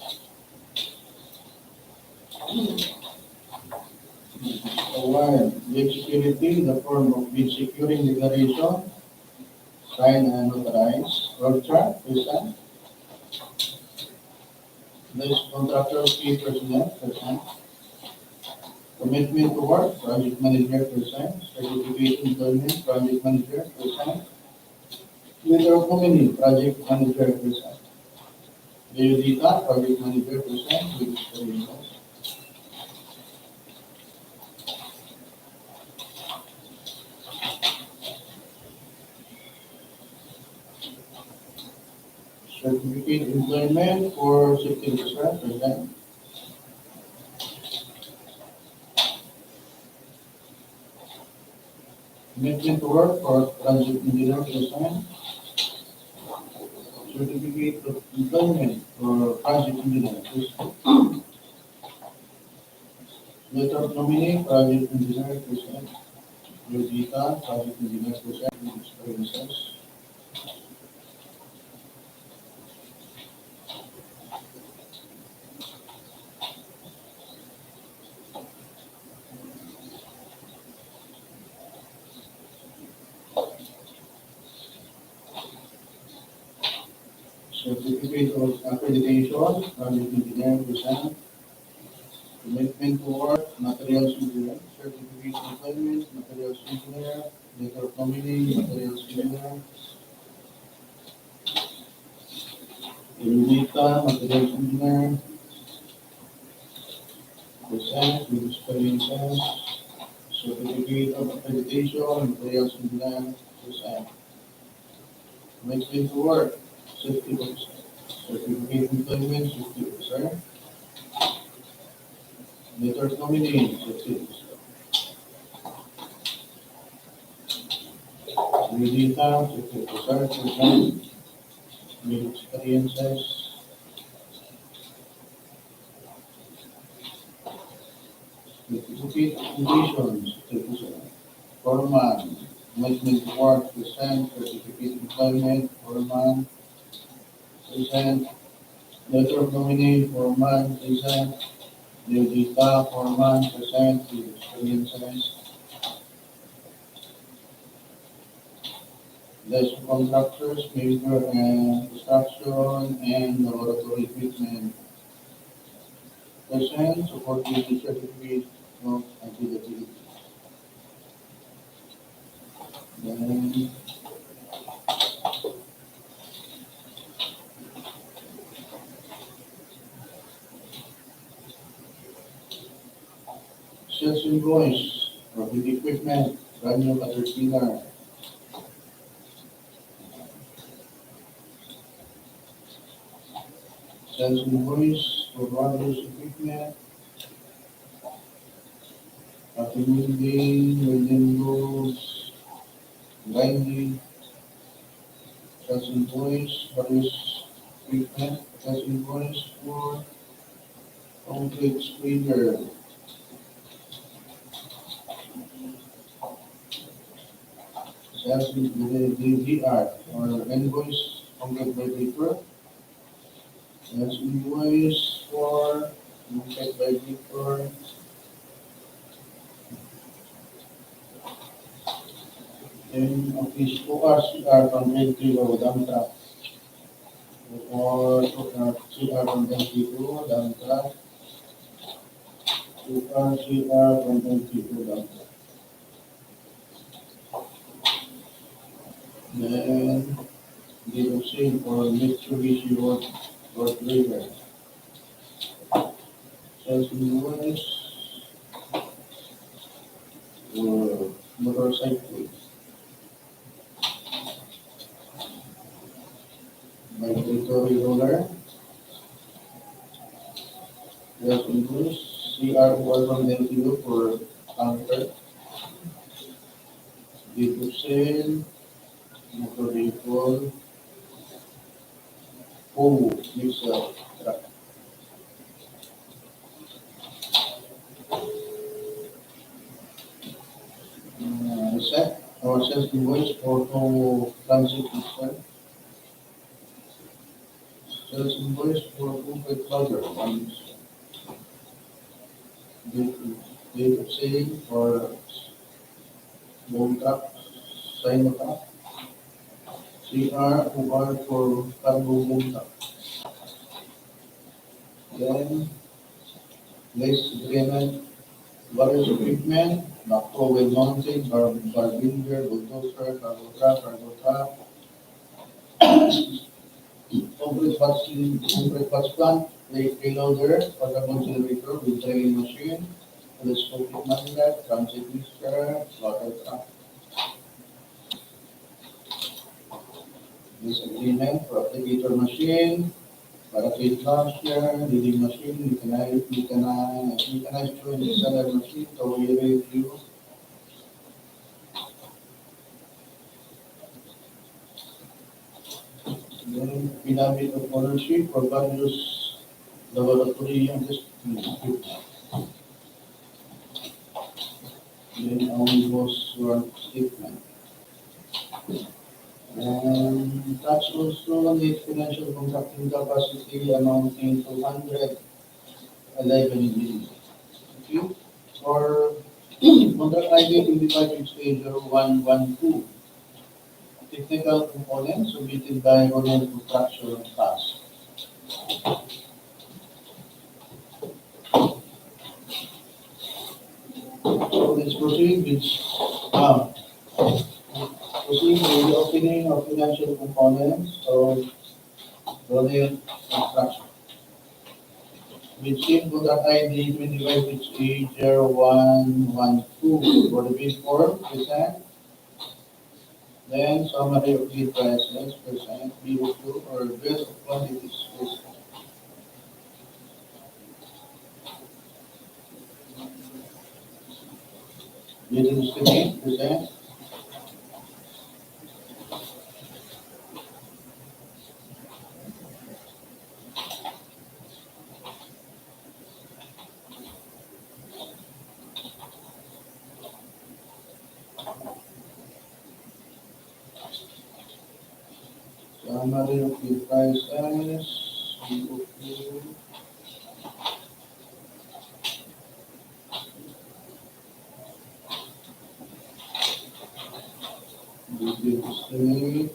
S1: Award, bid security in the form of bid securing declaration, signed and notarized, contract, present. This contractor fee personnel, present. Commitment to work, project manager, present. Certificate employment, project manager, present. Leader of committee, project manager, present. Data, project manager, present. With experience. Certificate employment for safety officer, present. Commitment to work for project engineer, present. Certificate of employment for project engineer, present. Letter of nominee, project engineer, present. Data, project engineer, present. With experiences. Certificate of accreditation, project engineer, present. Commitment to work, materials engineer, certificate of employment, materials engineer, letter of nominee, materials engineer. Data, materials engineer, present with experiences. Certificate of accreditation, materials engineer, present. Commitment to work, safety officer, certificate of employment, safety officer. Letter of nominee, safety officer. Data, safety officer, present with experiences. certificate applications, foreman, management work, present, certificate employment, foreman, present, letter of nominee, foreman, present, new data, foreman, present, with experiences, list of contractors, major and construction, and laboratory equipment, present, supporting the certificate of availability. Then, sales invoice for big equipment, brand new Caterpillar. Sales invoice for various equipment, cutting building, welding rods, grinding. Sales invoice, various equipment, sales invoice for concrete spreader. Sales DDR or invoice concrete by paper. Sales invoice for concrete by paper. And office ORCR from LTO dump truck. Or CR from LTO dump truck. ORCR from LTO dump truck. Then DOC for Mitsubishi road grader. Sales invoice for motorcycle. Migratory roller. Sales invoice CR4 from LTO for counter. D2 motor vehicle, mixer truck. Set our sales invoice for transit mixer. Sales invoice for concrete plugger. Date of sale for boom truck, sino truck. CR for cargo boom truck. Then lease agreement, various equipment, backhoe with mounted, barbinger, bulldozer, cargo truck, concrete box plant, payloader, portable generator with drilling machine, telescopic magnet, transit mixer, slaughter truck. This agreement for applicator machine, paraffin washer, leading machine, mechanized joint seller machine, tower review. Then affidavit of ownership for various laboratory and equipment. Then omnibus work statement. And that's also the financial contracting capacity amounting to 111 million. Okay? For contract ID 25/0112. Technical components submitted by Royal Construction Task. So let's proceed with the opening of financial components of Royal Construction. With SIM contract ID 25/0112 for the bid form, present. Then summary of bid prices, present. BOQ or best of quantities, present. Bid estimate, present. Summary of the prices. DOQ. DPWH.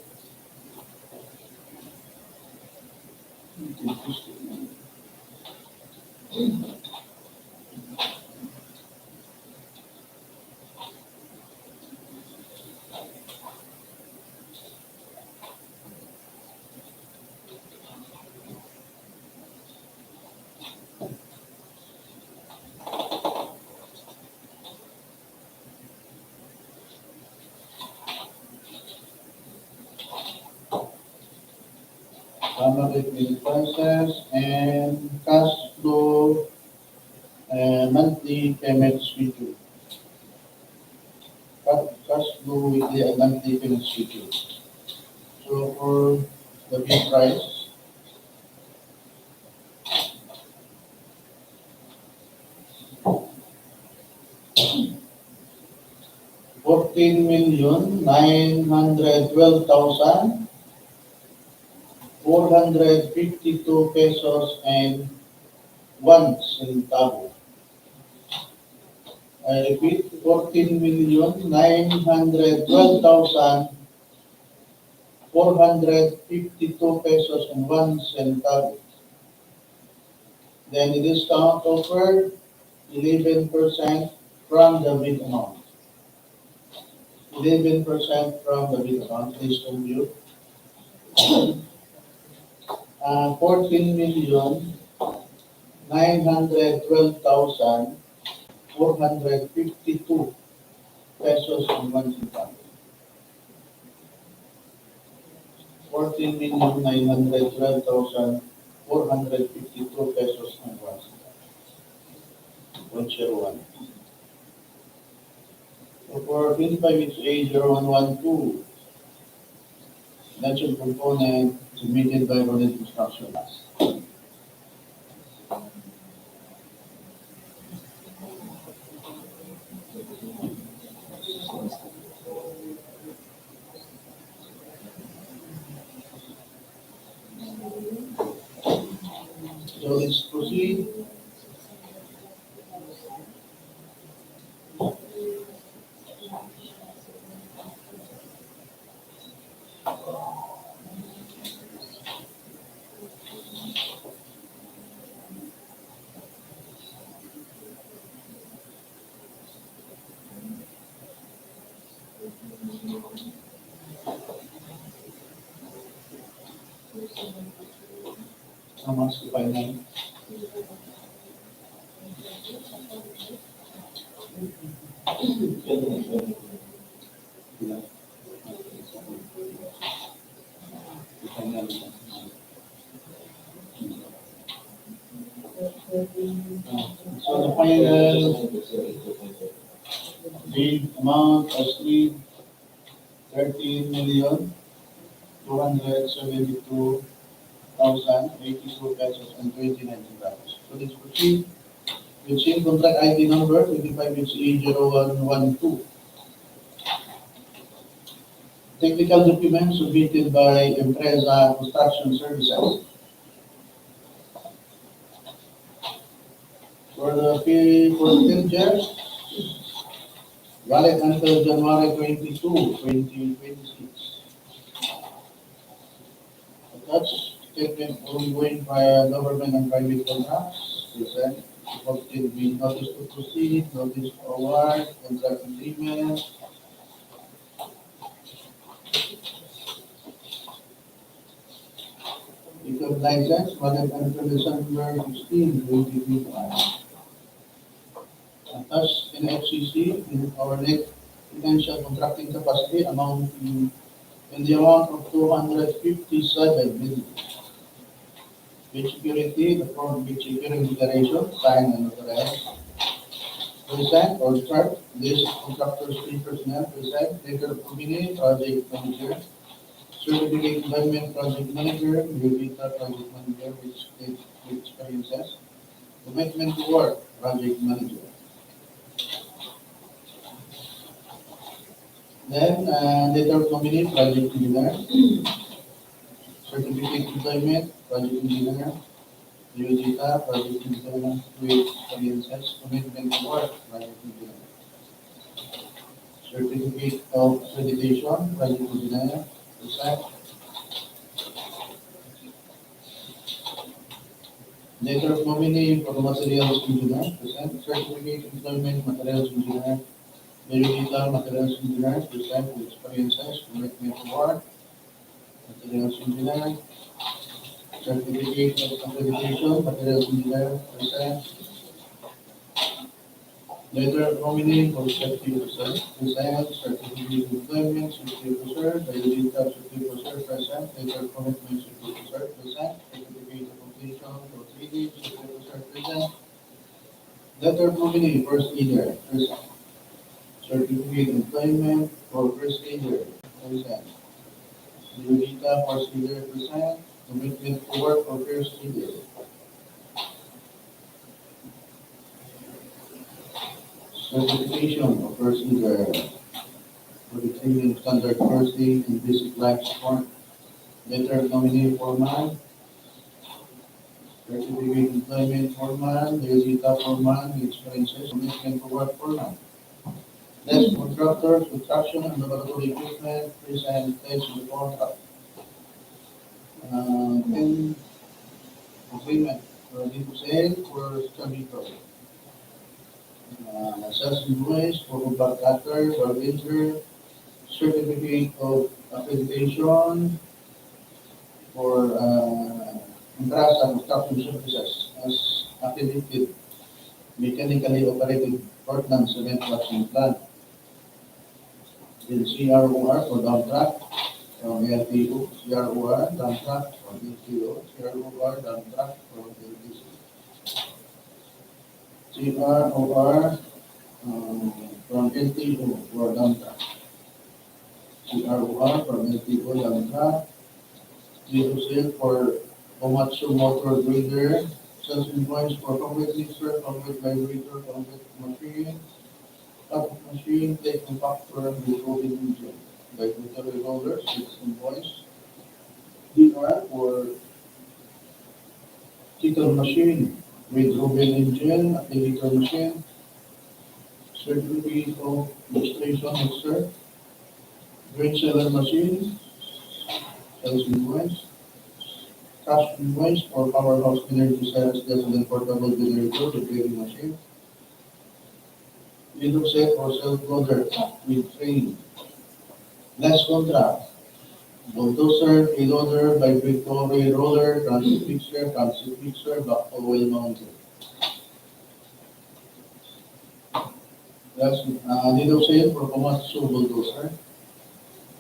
S1: Summary of the prices and cash flow and monthly payment schedule. Cash flow weekly and monthly payment schedule. So for the bid price, $14,912,452 and 1 centavo. I repeat, 14,912,452 pesos and 1 centavo. Then the discount offered, 11% from the bid amount. 11% from the bid amount, please compute. 14,912,452 pesos and 1 centavo. 14,912,452 pesos and 1 centavo. 101. So for DPWH 0112, natural component submitted by Roland Construction Last. So let's proceed. How much to finance? So the final bid amount was 13,272,082 pesos and 29 centavos. So let's proceed with same contract ID number 25HE0112. Technical documents submitted by Empresa Construction Services. For the tender, valid until January 22, 2026. Attached statement ongoing via government and private contracts. Present posted with notice to proceed, notice to award, contract agreement. Become license valid until December 16, 2025. Attached in FCC in our net potential contracting capacity amounting in the amount of 257 million. Bid security, the form bid security declaration, signed and notarized. Present or chart, list contractors, key personnel, present, letter of company, project manager, certificate government project manager, Libertad project manager, which experiences, commitment to work, project manager. Then, letter of company, project engineer, Certificate employment, project engineer, Leodita, project engineer, with experiences, commitment to work, project engineer. Certificate of accreditation, project engineer, present. Letter of nominee for materials engineer, present. Certificate employment, materials engineer, Leodita, materials engineer, present with experiences, commitment to work, materials engineer. Certificate of accreditation, materials engineer, present. Letter of nominee for safety officer, present. Certificate of employment, safety officer, Leodita, safety officer, present. Letter of commitment, safety officer, present. Certificate of completion for 3D, safety officer, present. Letter of nominee, first leader, present. Certificate of employment for first leader, present. Leodita, first leader, present. Commitment to work for first leader. Certification of first leader for the training standard first aid and basic life support. Letter of nominee foreman. Certificate employment foreman, Leodita foreman, experiences, commitment to work foreman. Next, contractors, construction and laboratory equipment, present place in the contract. Then agreement for the sale for Cecilio. Sales invoice for contractor, for vendor, certificate of accreditation for Entrasa construction services as accredited mechanically operated Portland cement crushing plant. Then CROR for dump truck from LTO, CROR dump truck from LTO, CROR dump truck from LTC. CROR from LTO for dump truck. CROR from LTO dump truck. DEO sale for Komatsu motor grader. Sales invoice for concrete mixer, concrete vibrator, concrete machine, top machine, take compactor, with rolling engine. Vibratory rollers, sales invoice. DR for tickle machine with rolling engine, activator machine. Certificate of registration mixer. Grain seller machine, sales invoice. Cash invoice for powerhouse energy cells, gasoline portable generator, repairing machine. Window set for self-loader with train. Last contract. Bulldozer, freeloader, vibratory roller, transit mixer, backhoe well mounted. Last, window set for Komatsu bulldozer.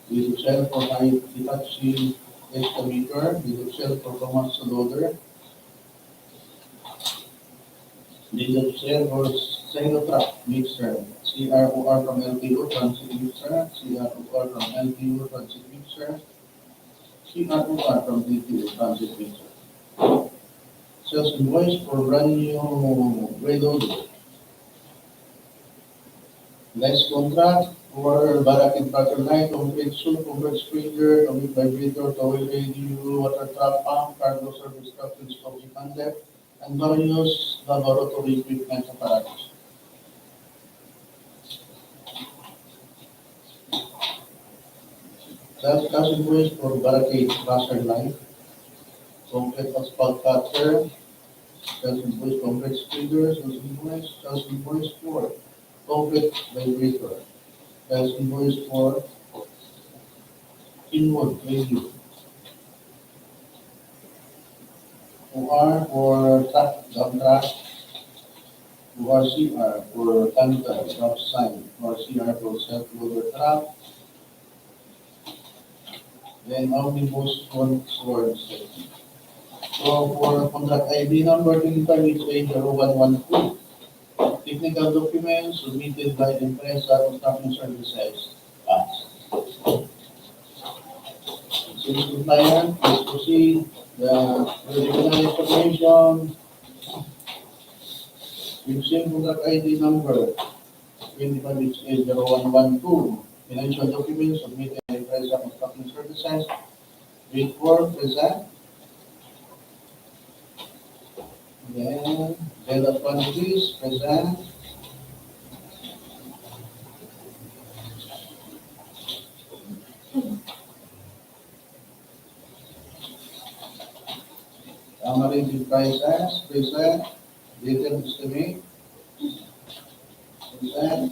S1: Window set for Hitachi excavator, window set for Komatsu loader. Window set for silo truck mixer, CROR from LTO transit mixer, CROR from LTO transit mixer, CROR from LTO transit mixer. Sales invoice for brand new grade loader. Next contract for Barak and Packer Line, complete soup, complete sprinkler, complete vibrator, towel radio, water trap pump, cargo service truck, installing handler, and various laboratory equipment apparatus. Sales cash invoice for Barricade Crusher Line, complete asphalt cutter, sales invoice, complete sprinkler, sales invoice for complete vibrator, sales invoice for inward radio, OR for truck, dump truck, ORCR for tanker, drop sign, ORCR for self-loader truck, then omnibus swords. So for contract ID number 25HA0112, technical documents submitted by Empresa Construction Services. Since compliant, please proceed. The original information using contract ID number 25HA0112, financial documents submitted by Empresa Construction Services, Bid 4, present. Then, bill of quantities, present. Summary bid prices, present. Detailed estimate, present.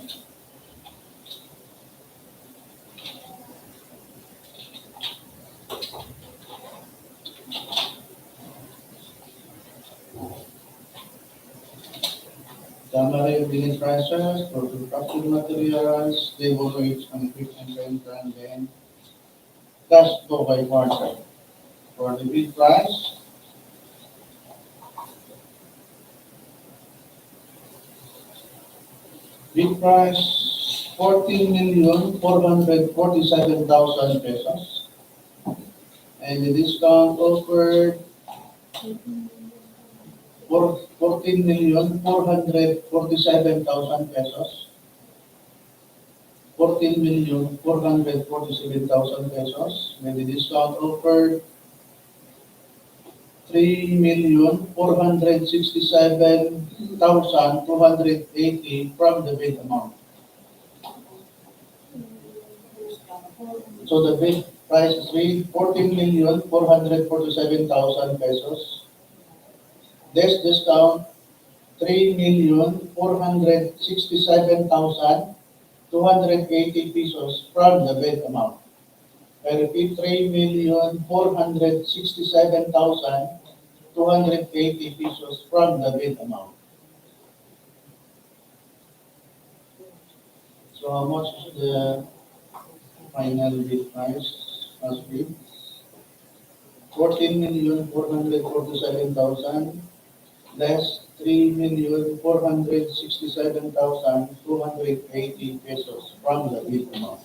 S1: Summary of bidding prices for construction materials, table rates, and equipment rental, and then cash flow by quarter. For the bid price, bid price 14,447,000 pesos. And the discount offered for 14,447,000 pesos. 14,447,000 pesos. With the discount offered 3,467,280 from the bid amount. So the bid price is 14,447,000 pesos. This discount 3,467,280 pesos from the bid amount. I repeat, 3,467,280 pesos from the bid amount. So how much is the final bid price must be? 14,447,000 less 3,467,280 pesos from the bid amount.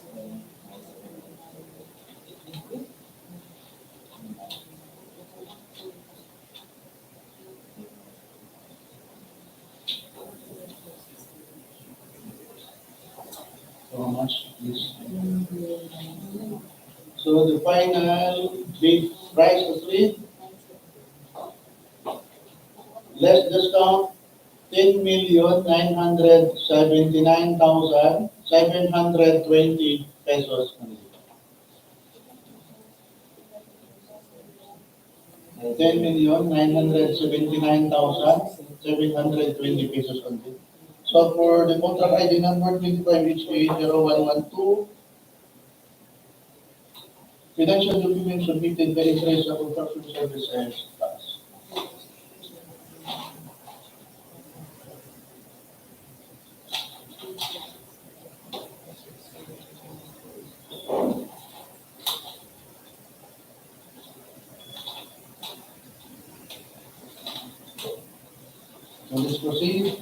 S1: So how much is? So the final bid price was less discount 10,979,720 pesos only. 10,979,720 pesos only. So for the contract ID number 25HA0112, financial documents submitted by interest of construction services tax. So let's proceed.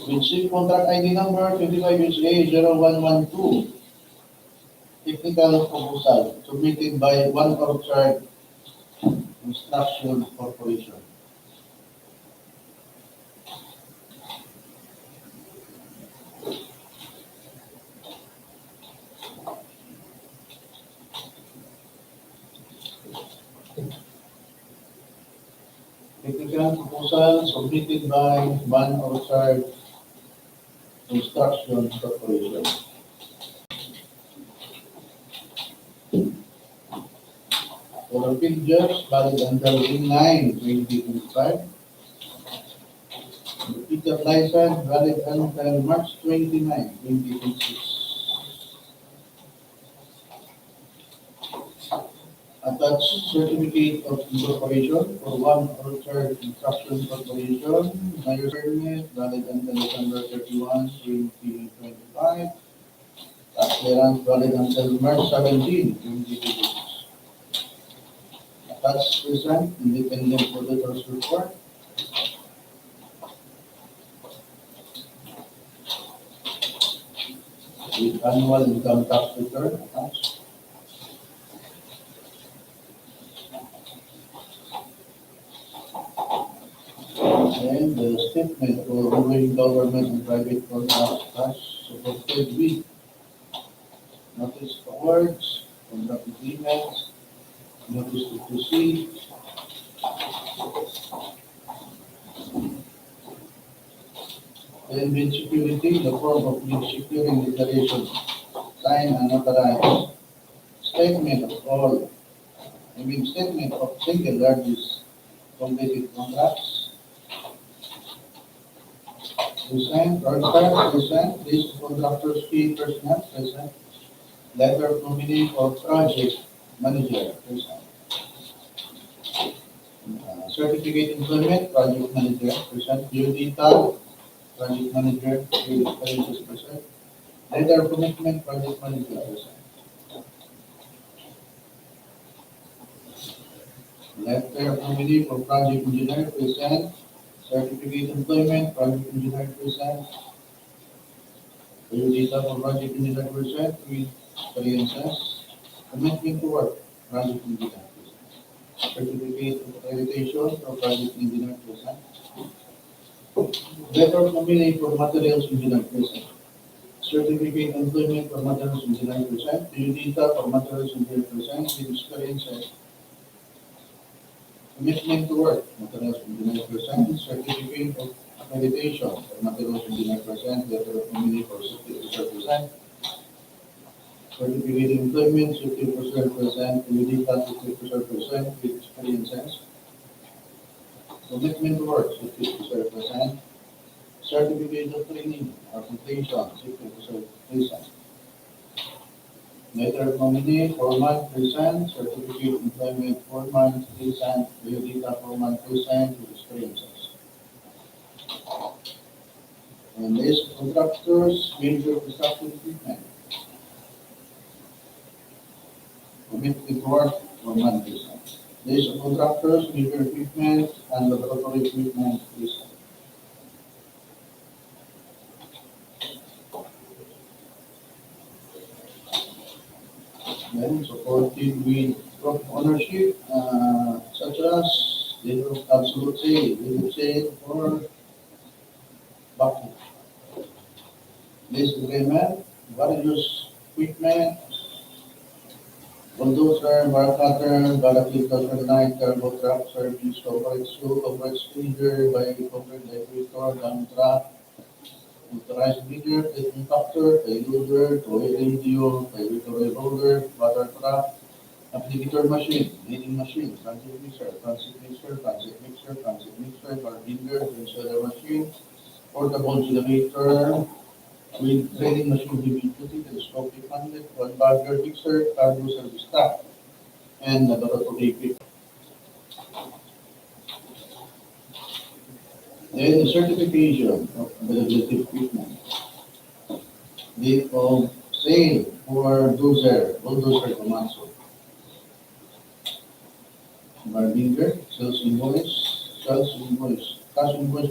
S1: Receive contract ID number 25HA0112. Technical proposal submitted by One Orchard Construction Corporation. Technical proposal submitted by One Orchard Construction Corporation. For the figures valid until May 9, 2025. The pickup license valid until March 29, 2026. Attached certificate of incorporation for One Orchard Construction Corporation. Mayor permit valid until December 31, 2025. Tagbilaran valid until March 17, 2026. Attached present independent auditor's report. With annual income tax return attached. And the statement for reviewing government and private contracts supported with notice awards, contract agreements, notice to proceed, then bid security, the form of bid securing declaration, signed and notarized, statement of all, statement of single largest completed contracts, present, contract, present, list of contractors, key personnel, present, letter of nominee or project manager, present. Certificate employment, project manager, present, data, project manager, present, letter of commitment, project manager, present. Letter of nominee for project engineer, present, certificate employment, project engineer, present, data for project engineer, present, with experiences, commitment to work, project engineer, present. Certificate of accreditation for project engineer, present. Letter of nominee for materials engineer, present. Certificate employment for materials engineer, present. Data for materials engineer, present, with experiences, commitment to work, materials engineer, present. Certificate of accreditation for materials engineer, present. Letter of nominee for safety officer, present. Certificate employment, safety officer, present. Data safety officer, present, with experiences, commitment to work, safety officer, present. Certificate of training or completion, safety officer, present. Letter of nominee, 4 months, present. Certificate employment, 4 months, present. Data, 4 months, present, with experiences. And list of contractors, major construction equipment. Commitment to work, 4 months, present. List of contractors, major equipment, and laboratory equipment, present. Then supported with prop ownership, such as letter of absolute sale for Baclayon. Lease agreement, various equipment, bulldozer, bar cutter, Balilihan cutter, turbo truck, service, corporate suit, corporate stranger, by corporate electrical, dump truck, motorized digger, taking tractor, payloader, toy radio, payloader loader, water truck, applicator machine, kneading machine, transit mixer, bar binder, transfer machine, portable generator, with trading machine, heavy duty, telescopic handlet, one bagger mixer, cargo service truck, and laboratory equipment. Then the certification of availability equipment. Date of sale for bulldozer Tomaso. Barbinger, sales invoice, cash invoice,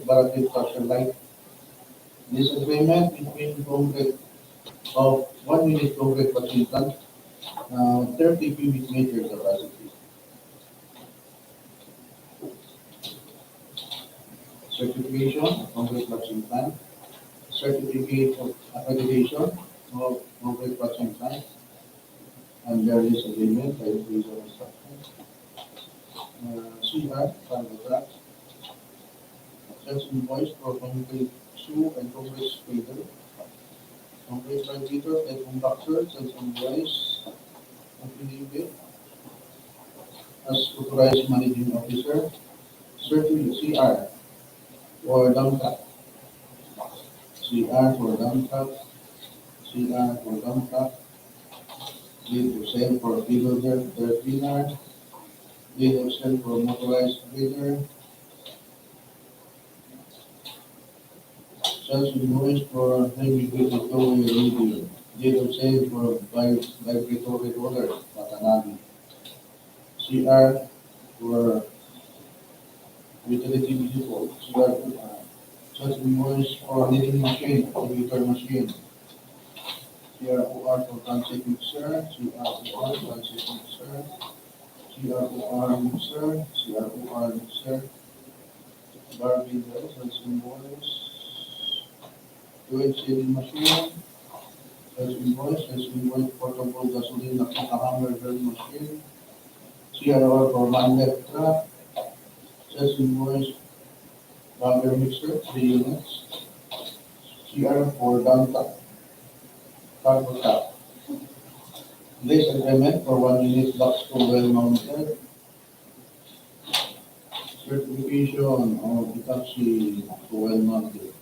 S1: Baracate, Crusher Light. This agreement between concrete of 1 minute concrete machine plant, 30 cubic meter capacity. Certification of concrete machine plant, certificate of accreditation of concrete machine plant, and there is agreement by the user instruction. CR, cargo truck, sales invoice for concrete shoe and concrete sprinkler, concrete ventilator and conductor, sales invoice, affiliate as authorized managing officer, certificate CR for dump truck, CR for dump truck, CR for dump truck, lead to sale for payloader, dirt cleaner, lead to sale for motorized grader, sales invoice for heavy duty tow radio, lead to sale for vibratory roller, Watanabe, CR for utility vehicle, CR sales invoice for knitting machine, computer machine, CROR for transit mixer, CROR transit mixer, CROR mixer, CROR mixer, bar window, sales invoice, fluid sealing machine, Sales invoice, portable gasoline, Hammer drill machine, CRO for Manlet truck, sales invoice, rubber mixer, 3 units, CR for downtown, cargo truck. Lease agreement for 1 unit box for well mounted, certification of Hitachi for well mounted,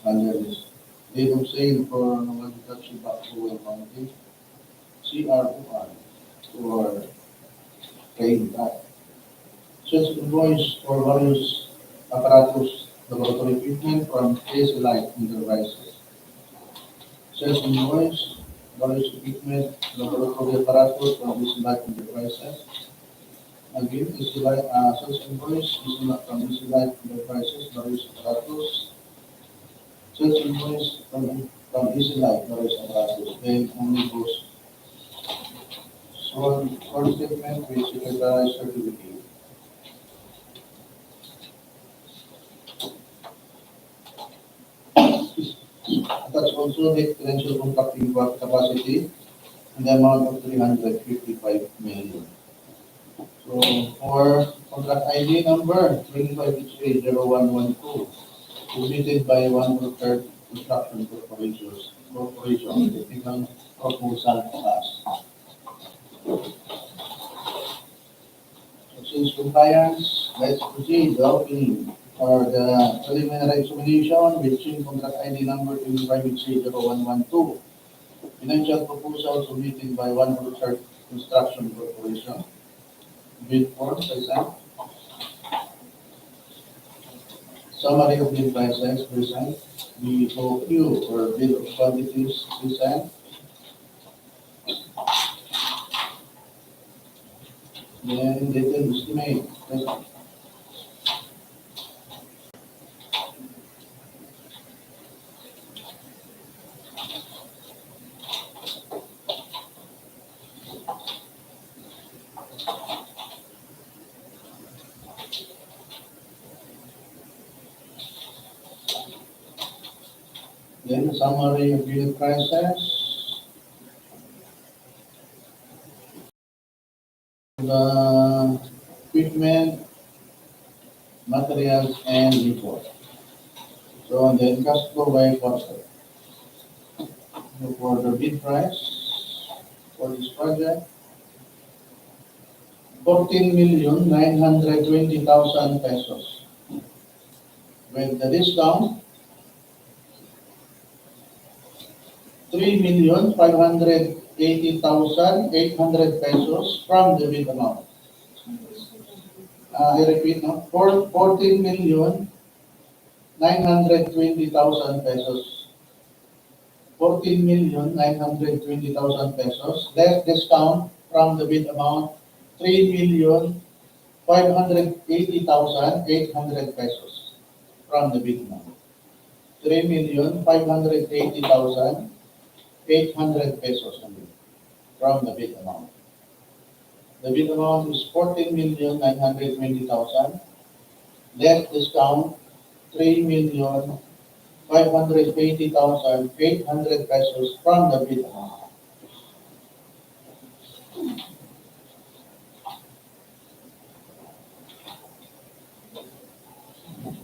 S1: under this. Date of sale for Hitachi box for well mounted, CROR for trade back. Sales invoice for various apparatus laboratory equipment from Light Enterprises. Sales invoice, various equipment laboratory apparatus from Light Enterprises. Again, sales invoice from Light Enterprises, various apparatus. Sales invoice from Light, various apparatus. Then only goes sworn statement with secretary certificate. That's also the potential contracting capacity in the amount of 355 million. So for contract ID number 25HA0112, submitted by one of third construction corporation, technical proposal class. So since compliance, let's proceed the opening for the preliminary examination with contract ID number 25HA0112. Financial proposal submitted by one of third construction corporation. Bid form present. Summary of bid prices present. BOQ or bid of quantities present. Then detailed estimate present. Then summary of bid prices. The equipment, materials, and report. So then cash flow by quarter. So for the bid price for this project, 14,920,000 pesos. With the discount, 3,580,800 pesos from the bid amount. I repeat, no? 14,920,000 pesos. 14,920,000 pesos. Less discount from the bid amount, 3,580,800 pesos from the bid amount. 3,580,800 pesos only from the bid amount. The bid amount is 14,920,000. Less discount, 3,580,800 pesos from the bid amount.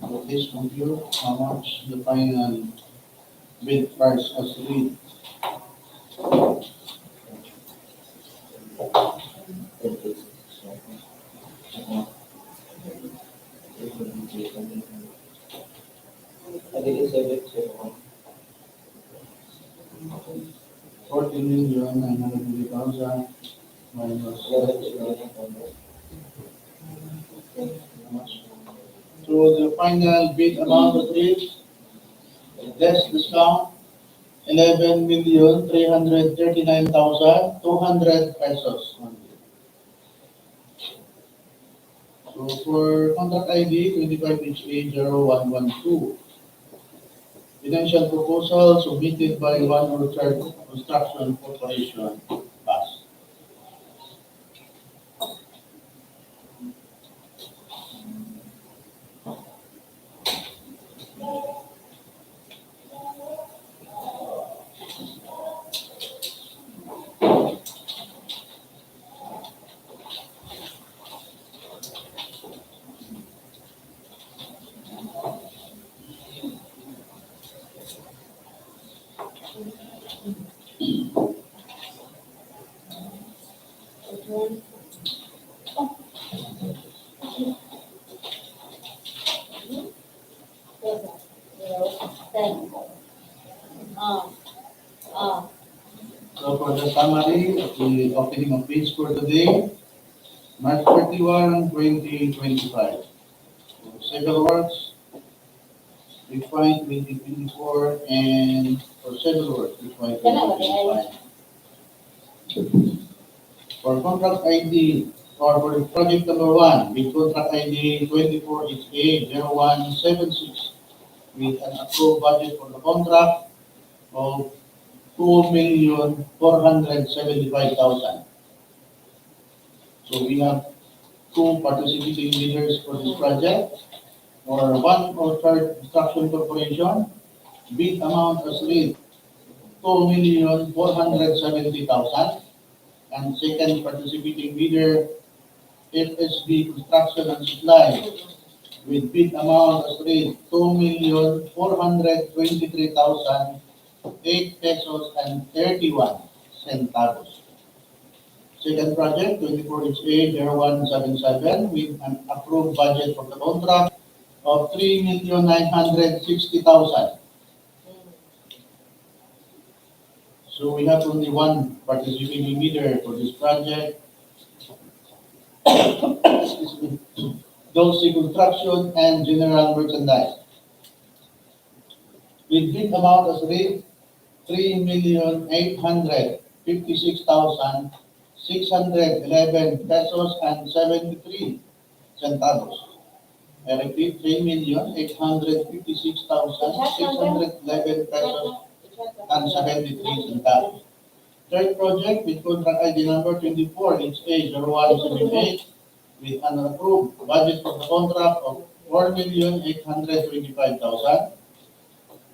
S1: So please compute how much the final bid price has reached.
S3: I think it's a bit
S1: 14,920,000 minus so the final bid amount of this, less discount, 11,339,200 pesos only. So for contract ID 25HA0112, financial proposal submitted by one or third construction corporation passed. summary of the opening of bids for today, March 31, 2025. Civil Works, Refine 2024, and for Civil Works, Refine 2025. For contract ID, or for project number 1, with contract ID 24HA0176, with an approved budget for the contract of 2,475,000. So we have two participating bidders for this project. For one Orchard Construction Corporation, bid amount as read 2,470,000. And second participating bidder, FSB Construction and Supply, with bid amount as read 2,423,008 pesos and 31 centavos. Second project, 24HA0177, with an approved budget for the contract of 3,960,000. So we have only one participating bidder for this project. Dolce Construction and General Merchandise. With bid amount as rate 3,856,611 pesos and 73 centavos. I repeat, 3,856,611 pesos and 73 centavos. Third project with contract ID number 24HA0178 with an approved budget for the contract of 4,825,000.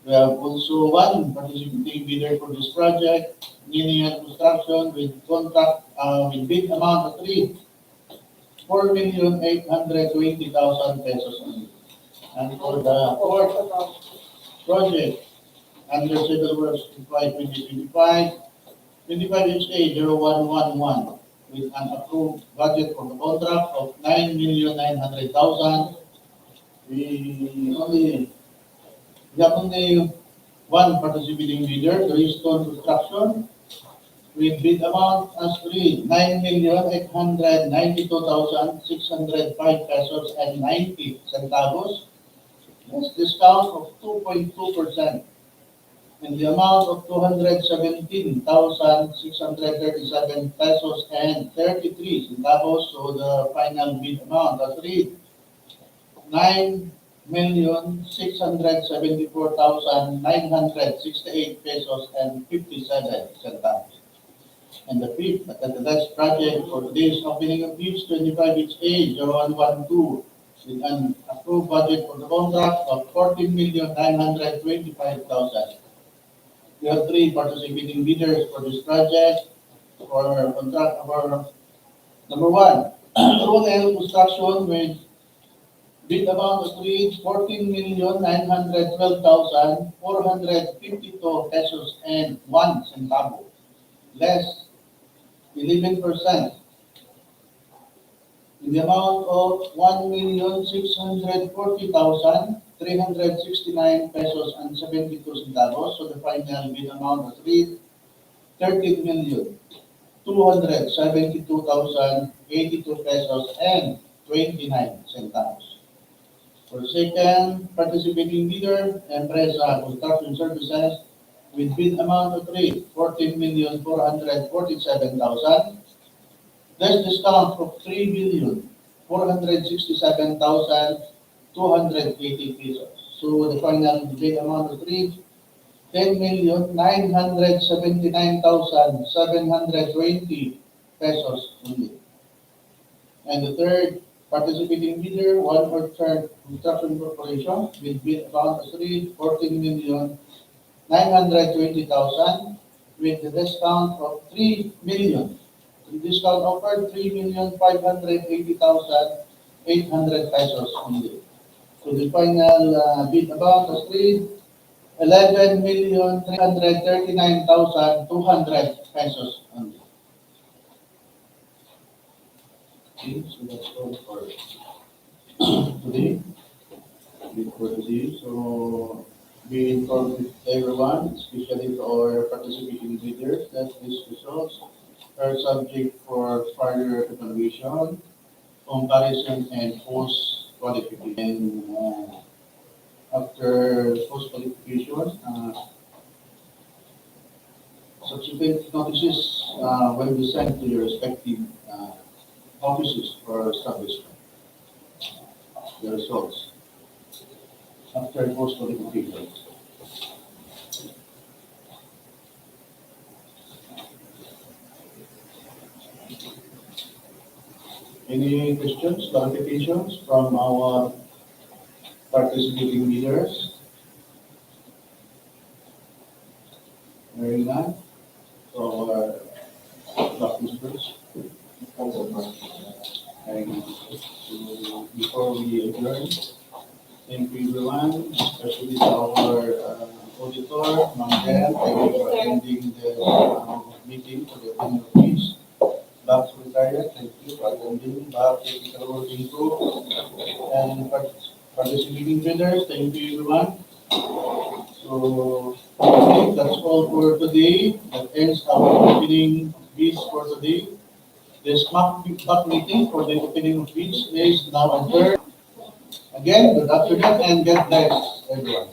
S1: We have also one participating bidder for this project, Linear Construction, with contract with bid amount of 4,820,000 pesos only. And for the fourth project, under Civil Works 2025, 25HA0111, with an approved budget for the contract of 9,900,000. We have only one participating bidder, Greystone Construction, with bid amount as read 9,892,605 pesos and 90 centavos. That's discount of 2.2%. In the amount of 217,637 pesos and 33 centavos. So the final bid amount as read 9,674,968 pesos and 57 centavos. And the fifth, the last project for today's opening of bids, 25HA0112, with an approved budget for the contract of 14,925,000. We have three participating bidders for this project. For contract number 1, Loon Construction, with bid amount of 14,912,452 pesos and 1 centavo, less 11%, in the amount of 1,640,369 pesos and 72 centavos. So the final bid amount is read 13,272,082 pesos and 29 centavos. For second participating bidder, Empresa Construction Services, with bid amount of 14,447,000, less discount of 3,467,280 pesos. So the final bid amount of 10,979,720 pesos only. And the third participating bidder, One Orchard Construction Corporation, with bid amount of 14,920,000, with the discount of 3 million. The discount offered 3,580,800 pesos only. So the final bid amount was 11,339,200 pesos only. Okay, so that's all for today. So be informed with everyone, especially to our participating bidders, that these results are subject for further evaluation, comparison, and post-qualification. After post-qualification, subsequent notices will be sent to your respective offices or establishment. The results after post-qualification. Any questions, clarifications from our participating leaders? Hearing none. So, Dr. Spurs. And before we adjourn, thank you everyone, especially our auditor, Ma'am Jen. Thank you for attending the meeting for the opinion of peace. Back Secretariat, thank you for attending. Back Technical Working Group and participating bidders, thank you everyone. So, I think that's all for today. That ends our opening bids for today. This mock meeting for the opening of bids is now adjourned. Again, good afternoon and God bless everyone.